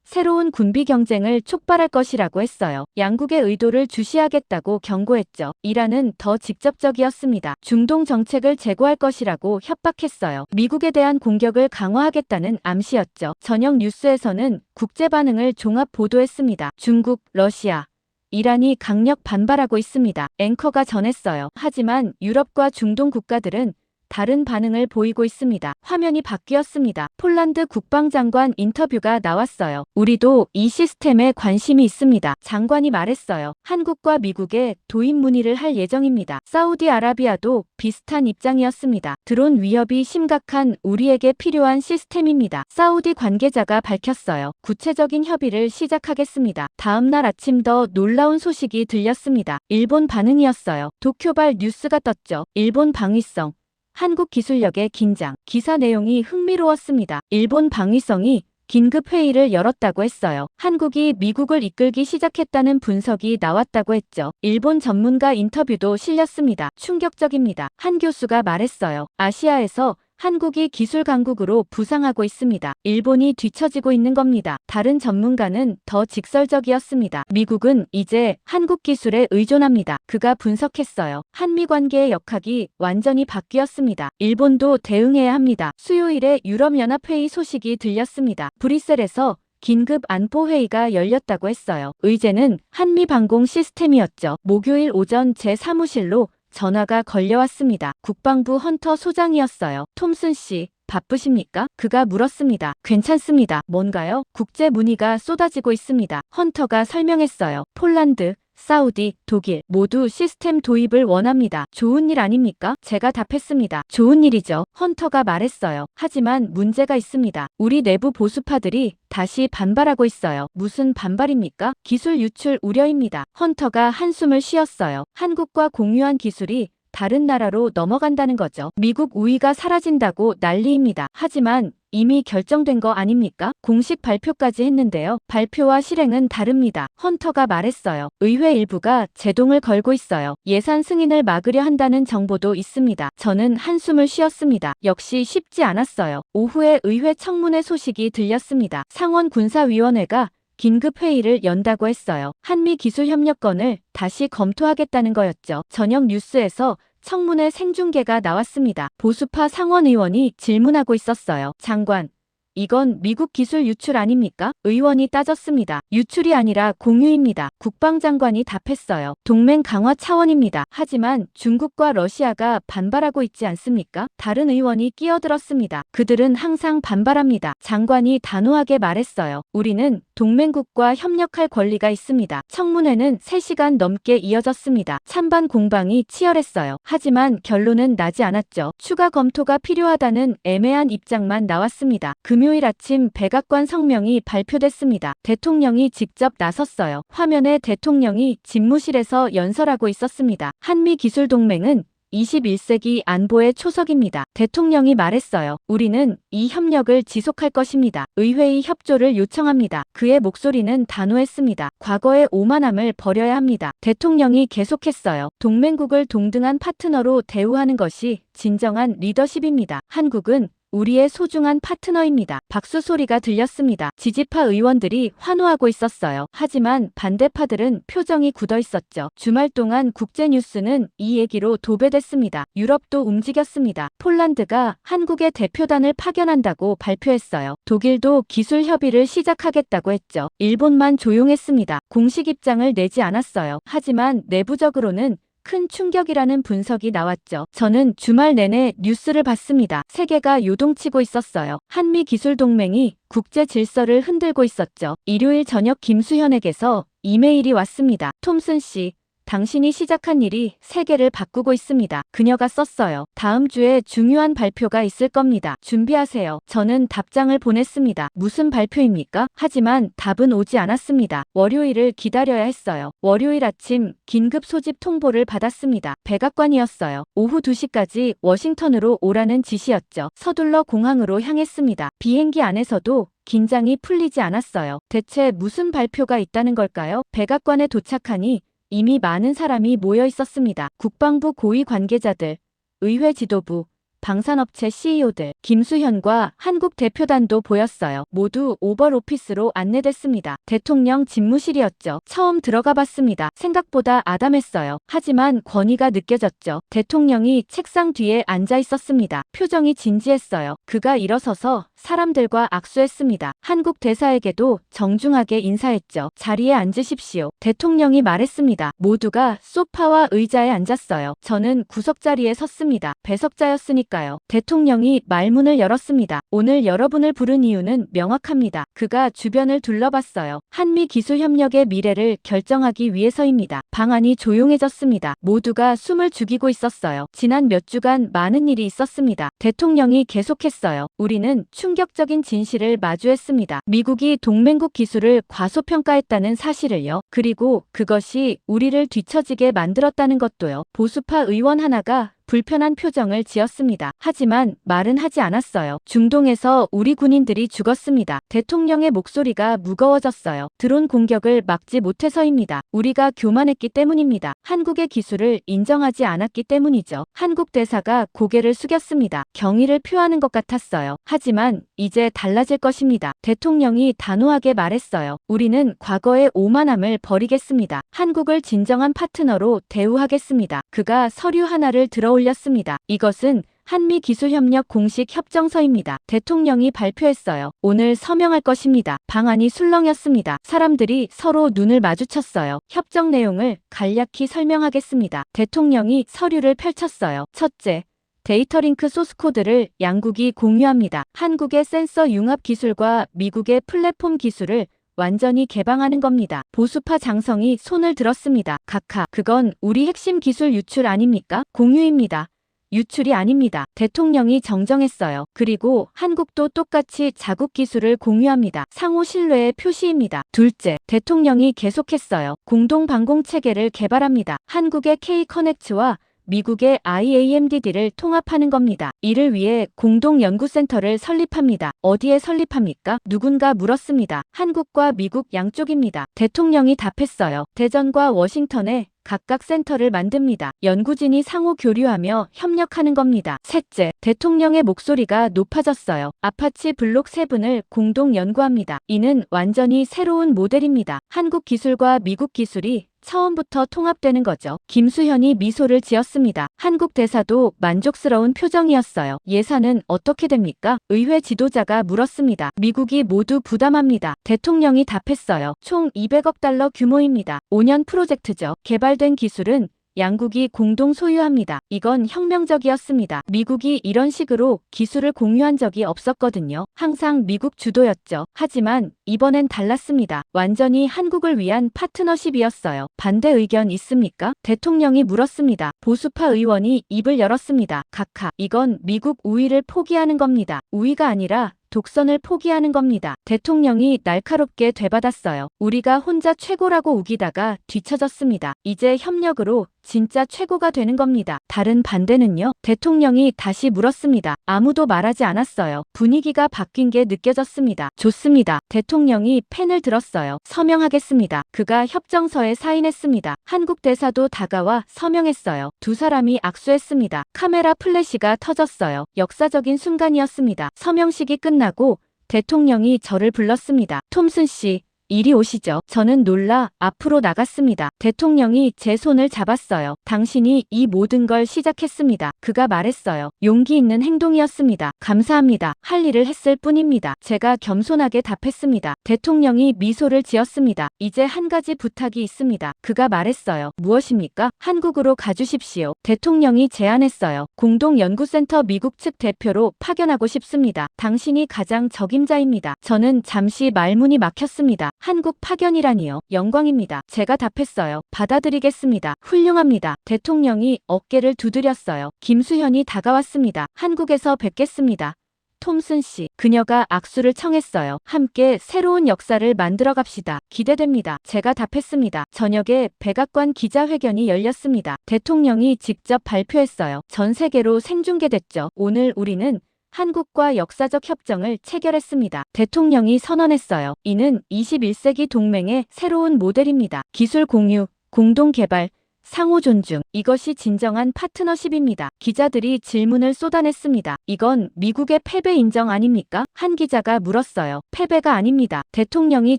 새로운 군비 경쟁을 촉발할 것이라고 했어요. 양국의 의도를 주시하겠다고 경고했죠. 이란은 더 직접적이었습니다. 중동 정책을 재고할 것이라고 협박했어요. 미국에 대한 공격을 강화하겠다는 암시였죠. 저녁 뉴스에서는 국제 반응을 종합 보도했습니다. 중국, 러시아, 이란이 강력 반발하고 있습니다. 앵커가 전했어요. 하지만 유럽과 중동 국가들은 다른 반응을 보이고 있습니다. 화면이 바뀌었습니다. 폴란드 국방장관 인터뷰가 나왔어요. 우리도 이 시스템에 관심이 있습니다. 장관이 말했어요. 한국과 미국에 도입 문의를 할 예정입니다. 사우디아라비아도 비슷한 입장이었습니다. 드론 위협이 심각한 우리에게 필요한 시스템입니다. 사우디 관계자가 밝혔어요. 구체적인 협의를 시작하겠습니다. 다음 날 아침 더 놀라운 소식이 들렸습니다. 일본 반응이었어요. 도쿄발 뉴스가 떴죠. 일본 방위성. 한국 기술력의 긴장. 기사 내용이 흥미로웠습니다. 일본 방위성이 긴급 회의를 열었다고 했어요. 한국이 미국을 이끌기 시작했다는 분석이 나왔다고 했죠. 일본 전문가 인터뷰도 실렸습니다. 충격적입니다. 한 교수가 말했어요. 아시아에서 한국이 기술 강국으로 부상하고 있습니다. 일본이 뒤처지고 있는 겁니다. 다른 전문가는 더 직설적이었습니다. 미국은 이제 한국 기술에 의존합니다. 그가 분석했어요. 한미 관계의 역학이 완전히 바뀌었습니다. 일본도 대응해야 합니다. 수요일에 유럽연합회의 소식이 들렸습니다. 브뤼셀에서 긴급 안보회의가 열렸다고 했어요. 의제는 한미 방공 시스템이었죠. 목요일 오전 제 사무실로 전화가 걸려왔습니다. 국방부 헌터 소장이었어요. 톰슨 씨, 바쁘십니까? 그가 물었습니다. 괜찮습니다. 뭔가요? 국제 문의가 쏟아지고 있습니다. 헌터가 설명했어요. 폴란드, 사우디, 독일 모두 시스템 도입을 원합니다. 좋은 일 아닙니까? 제가 답했습니다. 좋은 일이죠. 헌터가 말했어요. 하지만 문제가 있습니다. 우리 내부 보수파들이 다시 반발하고 있어요. 무슨 반발입니까? 기술 유출 우려입니다. 헌터가 한숨을 쉬었어요. 한국과 공유한 기술이 다른 나라로 넘어간다는 거죠. 미국 우위가 사라진다고 난리입니다. 하지만 이미 결정된 거 아닙니까? 공식 발표까지 했는데요. 발표와 실행은 다릅니다. 헌터가 말했어요. 의회 일부가 제동을 걸고 있어요. 예산 승인을 막으려 한다는 정보도 있습니다. 저는 한숨을 쉬었습니다. 역시 쉽지 않았어요. 오후에 의회 청문회 소식이 들렸습니다. 상원 군사위원회가 긴급 회의를 연다고 했어요. 한미 기술 협력권을 다시 검토하겠다는 거였죠. 저녁 뉴스에서 청문회 생중계가 나왔습니다. 보수파 상원 의원이 질문하고 있었어요. 장관, 이건 미국 기술 유출 아닙니까? 의원이 따졌습니다. 유출이 아니라 공유입니다. 국방장관이 답했어요. 동맹 강화 차원입니다. 하지만 중국과 러시아가 반발하고 있지 않습니까? 다른 의원이 끼어들었습니다. 그들은 항상 반발합니다. 장관이 단호하게 말했어요. 우리는 동맹국과 협력할 권리가 있습니다. 청문회는 3시간 넘게 이어졌습니다. 찬반 공방이 치열했어요. 하지만 결론은 나지 않았죠. 추가 검토가 필요하다는 애매한 입장만 나왔습니다. 금요일 아침 백악관 성명이 발표됐습니다. 대통령이 직접 나섰어요. 화면에 대통령이 집무실에서 연설하고 있었습니다. 한미 기술 동맹은 21세기 안보의 초석입니다. 대통령이 말했어요. 우리는 이 협력을 지속할 것입니다. 의회의 협조를 요청합니다. 그의 목소리는 단호했습니다. 과거의 오만함을 버려야 합니다. 대통령이 계속했어요. 동맹국을 동등한 파트너로 대우하는 것이 진정한 리더십입니다. 한국은 우리의 소중한 파트너입니다. 박수 소리가 들렸습니다. 지지파 의원들이 환호하고 있었어요. 하지만 반대파들은 표정이 굳어 있었죠. 주말 동안 국제뉴스는 이 얘기로 도배됐습니다. 유럽도 움직였습니다. 폴란드가 한국의 대표단을 파견한다고 발표했어요. 독일도 기술 협의를 시작하겠다고 했죠. 일본만 조용했습니다. 공식 입장을 내지 않았어요. 하지만 내부적으로는 큰 충격이라는 분석이 나왔죠. 저는 주말 내내 뉴스를 봤습니다. 세계가 요동치고 있었어요. 한미 기술 동맹이 국제 질서를 흔들고 있었죠. 일요일 저녁 김수현에게서 이메일이 왔습니다. 톰슨 씨, 당신이 시작한 일이 세계를 바꾸고 있습니다. 그녀가 썼어요. 다음 주에 중요한 발표가 있을 겁니다. 준비하세요. 저는 답장을 보냈습니다. 무슨 발표입니까? 하지만 답은 오지 않았습니다. 월요일을 기다려야 했어요. 월요일 아침 긴급 소집 통보를 받았습니다. 백악관이었어요. 오후 2시까지 워싱턴으로 오라는 지시였죠. 서둘러 공항으로 향했습니다. 비행기 안에서도 긴장이 풀리지 않았어요. 대체 무슨 발표가 있다는 걸까요? 백악관에 도착하니 이미 많은 사람이 모여 있었습니다. 국방부 고위 관계자들, 의회 지도부, 방산업체 CEO들, 김수현과 한국 대표단도 보였어요. 모두 오벌 오피스로 안내됐습니다. 대통령 집무실이었죠. 처음 들어가 봤습니다. 생각보다 아담했어요. 하지만 권위가 느껴졌죠. 대통령이 책상 뒤에 앉아 있었습니다. 표정이 진지했어요. 그가 일어서서 사람들과 악수했습니다. 한국 대사에게도 정중하게 인사했죠. 자리에 앉으십시오. 대통령이 말했습니다. 모두가 소파와 의자에 앉았어요. 저는 구석자리에 섰습니다. 배석자였으니까요. 대통령이 말문을 열었습니다. 오늘 여러분을 부른 이유는 명확합니다. 그가 주변을 둘러봤어요. 한미 기술협력의 미래를 결정하기 위해서입니다. 방 안이 조용해졌습니다. 모두가 숨을 죽이고 있었어요. 지난 몇 주간 많은 일이 있었습니다. 대통령이 계속했어요. 우리는 충격적인 진실을 마주했습니다. 미국이 동맹국 기술을 과소평가했다는 사실을요. 그리고 그것이 우리를 뒤처지게 만들었다는 것도요. 보수파 의원 하나가 불편한 표정을 지었습니다. 하지만 말은 하지 않았어요. 중동에서 우리 군인들이 죽었습니다. 대통령의 목소리가 무거워졌어요. 드론 공격을 막지 못해서입니다. 우리가 교만했기 때문입니다. 한국의 기술을 인정하지 않았기 때문이죠. 한국 대사가 고개를 숙였습니다. 경의를 표하는 것 같았어요. 하지만 이제 달라질 것입니다. 대통령이 단호하게 말했어요. 우리는 과거의 오만함을 버리겠습니다. 한국을 진정한 파트너로 대우하겠습니다. 그가 서류 하나를 들어 올렸습니다. 이것은 한미기술협력 공식 협정서입니다. 대통령이 발표했어요. 오늘 서명할 것입니다. 방 안이 술렁였습니다. 사람들이 서로 눈을 마주쳤어요. 협정 내용을 간략히 설명하겠습니다. 대통령이 서류를 펼쳤어요. 첫째, 데이터링크 소스코드를 양국이 공유합니다. 한국의 센서 융합 기술과 미국의 플랫폼 기술을 완전히 개방하는 겁니다. 보수파 장성이 손을 들었습니다. 각하, 그건 우리 핵심 기술 유출 아닙니까? 공유입니다. 유출이 아닙니다. 대통령이 정정했어요. 그리고 한국도 똑같이 자국 기술을 공유합니다. 상호 신뢰의 표시입니다. 둘째, 대통령이 계속했어요. 공동 방공 체계를 개발합니다. 한국의 K-커넥트와 미국의 IAMDD를 통합하는 겁니다. 이를 위해 공동연구센터를 설립합니다. 어디에 설립합니까? 누군가 물었습니다. 한국과 미국 양쪽입니다. 대통령이 답했어요. 대전과 워싱턴에 각각 센터를 만듭니다. 연구진이 상호 교류하며 협력하는 겁니다. 셋째, 대통령의 목소리가 높아졌어요. 아파치 블록 7을 공동 연구합니다. 이는 완전히 새로운 모델입니다. 한국 기술과 미국 기술이 처음부터 통합되는 거죠. 김수현이 미소를 지었습니다. 한국 대사도 만족스러운 표정이었어요. 예산은 어떻게 됩니까? 의회 지도자가 물었습니다. 미국이 모두 부담합니다. 대통령이 답했어요. 총 200억 달러 규모입니다. 5년 프로젝트죠. 개발된 기술은 양국이 공동 소유합니다. 이건 혁명적이었습니다. 미국이 이런 식으로 기술을 공유한 적이 없었거든요. 항상 미국 주도였죠. 하지만 이번엔 달랐습니다. 완전히 한국을 위한 파트너십이었어요. 반대 의견 있습니까? 대통령이 물었습니다. 보수파 의원이 입을 열었습니다. 각하, 이건 미국 우위를 포기하는 겁니다. 우위가 아니라 독선을 포기하는 겁니다. 대통령이 날카롭게 되받았어요. 우리가 혼자 최고라고 우기다가 뒤처졌습니다. 이제 협력으로 진짜 최고가 되는 겁니다. 다른 반대는요? 대통령이 다시 물었습니다. 아무도 말하지 않았어요. 분위기가 바뀐 게 느껴졌습니다. 좋습니다. 대통령이 펜을 들었어요. 서명하겠습니다. 그가 협정서에 사인했습니다. 한국 대사도 다가와 서명했어요. 두 사람이 악수했습니다. 카메라 플래시가 터졌어요. 역사적인 순간이었습니다. 서명식이 끝나고 대통령이 저를 불렀습니다. 톰슨 씨, 이리 오시죠. 저는 놀라 앞으로 나갔습니다. 대통령이 제 손을 잡았어요. 당신이 이 모든 걸 시작했습니다. 그가 말했어요. 용기 있는 행동이었습니다. 감사합니다. 할 일을 했을 뿐입니다. 제가 겸손하게 답했습니다. 대통령이 미소를 지었습니다. 이제 한 가지 부탁이 있습니다. 그가 말했어요. 무엇입니까? 한국으로 가주십시오. 대통령이 제안했어요. 공동연구센터 미국 측 대표로 파견하고 싶습니다. 당신이 가장 적임자입니다. 저는 잠시 말문이 막혔습니다. 한국 파견이라니요. 영광입니다. 제가 답했어요. 받아들이겠습니다. 훌륭합니다. 대통령이 어깨를 두드렸어요. 김수현이 다가왔습니다. 한국에서 뵙겠습니다. 톰슨 씨, 그녀가 악수를 청했어요. 함께 새로운 역사를 만들어 갑시다. 기대됩니다. 제가 답했습니다. 저녁에 백악관 기자회견이 열렸습니다. 대통령이 직접 발표했어요. 전 세계로 생중계됐죠. 오늘 우리는 한국과 역사적 협정을 체결했습니다. 대통령이 선언했어요. 이는 21세기 동맹의 새로운 모델입니다. 기술 공유, 공동 개발, 상호 존중. 이것이 진정한 파트너십입니다. 기자들이 질문을 쏟아냈습니다. 이건 미국의 패배 인정 아닙니까? 한 기자가 물었어요. 패배가 아닙니다. 대통령이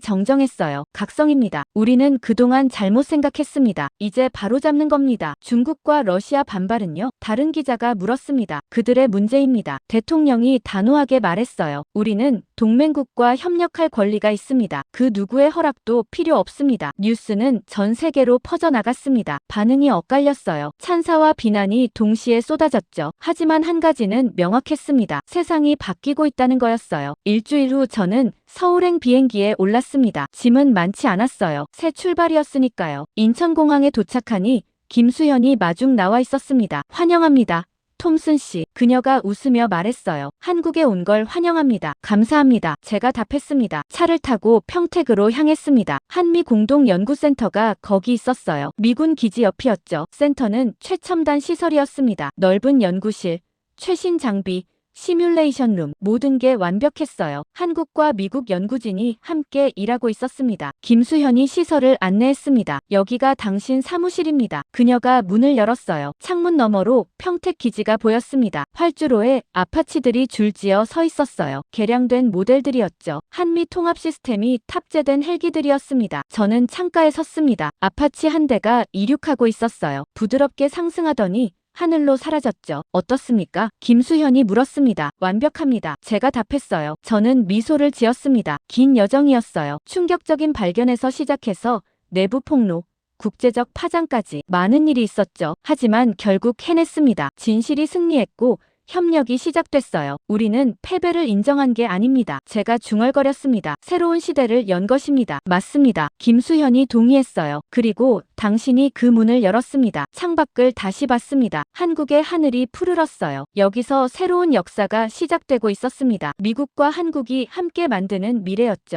정정했어요. 각성입니다. 우리는 그동안 잘못 생각했습니다. 이제 바로잡는 겁니다. 중국과 러시아 반발은요? 다른 기자가 물었습니다. 그들의 문제입니다. 대통령이 단호하게 말했어요. 우리는 동맹국과 협력할 권리가 있습니다. 그 누구의 허락도 필요 없습니다. 뉴스는 전 세계로 퍼져나갔습니다. 반응이 엇갈렸어요. 찬사와 비난이 동시에 쏟아졌죠. 하지만 한 가지는 명확했습니다. 세상이 바뀌고 있다는 거였어요. 일주일 후 저는 서울행 비행기에 올랐습니다. 짐은 많지 않았어요. 새 출발이었으니까요. 인천공항에 도착하니 김수현이 마중 나와 있었습니다. 환영합니다. 톰슨 씨, 그녀가 웃으며 말했어요. 한국에 온 걸 환영합니다. 감사합니다. 제가 답했습니다. 차를 타고 평택으로 향했습니다. 한미 공동연구센터가 거기 있었어요. 미군 기지 옆이었죠. 센터는 최첨단 시설이었습니다. 넓은 연구실, 최신 장비, 시뮬레이션 룸, 모든 게 완벽했어요. 한국과 미국 연구진이 함께 일하고 있었습니다. 김수현이 시설을 안내했습니다. 여기가 당신 사무실입니다. 그녀가 문을 열었어요. 창문 너머로 평택 기지가 보였습니다. 활주로에 아파치들이 줄지어 서 있었어요. 개량된 모델들이었죠. 한미 통합 시스템이 탑재된 헬기들이었습니다. 저는 창가에 섰습니다. 아파치 한 대가 이륙하고 있었어요. 부드럽게 상승하더니 하늘로 사라졌죠. 어떻습니까? 김수현이 물었습니다. 완벽합니다. 제가 답했어요. 저는 미소를 지었습니다. 긴 여정이었어요. 충격적인 발견에서 시작해서 내부 폭로, 국제적 파장까지 많은 일이 있었죠. 하지만 결국 해냈습니다. 진실이 승리했고 협력이 시작됐어요. 우리는 패배를 인정한 게 아닙니다. 제가 중얼거렸습니다. 새로운 시대를 연 것입니다. 맞습니다. 김수현이 동의했어요. 그리고 당신이 그 문을 열었습니다. 창밖을 다시 봤습니다. 한국의 하늘이 푸르렀어요. 여기서 새로운 역사가 시작되고 있었습니다. 미국과 한국이 함께 만드는 미래였죠.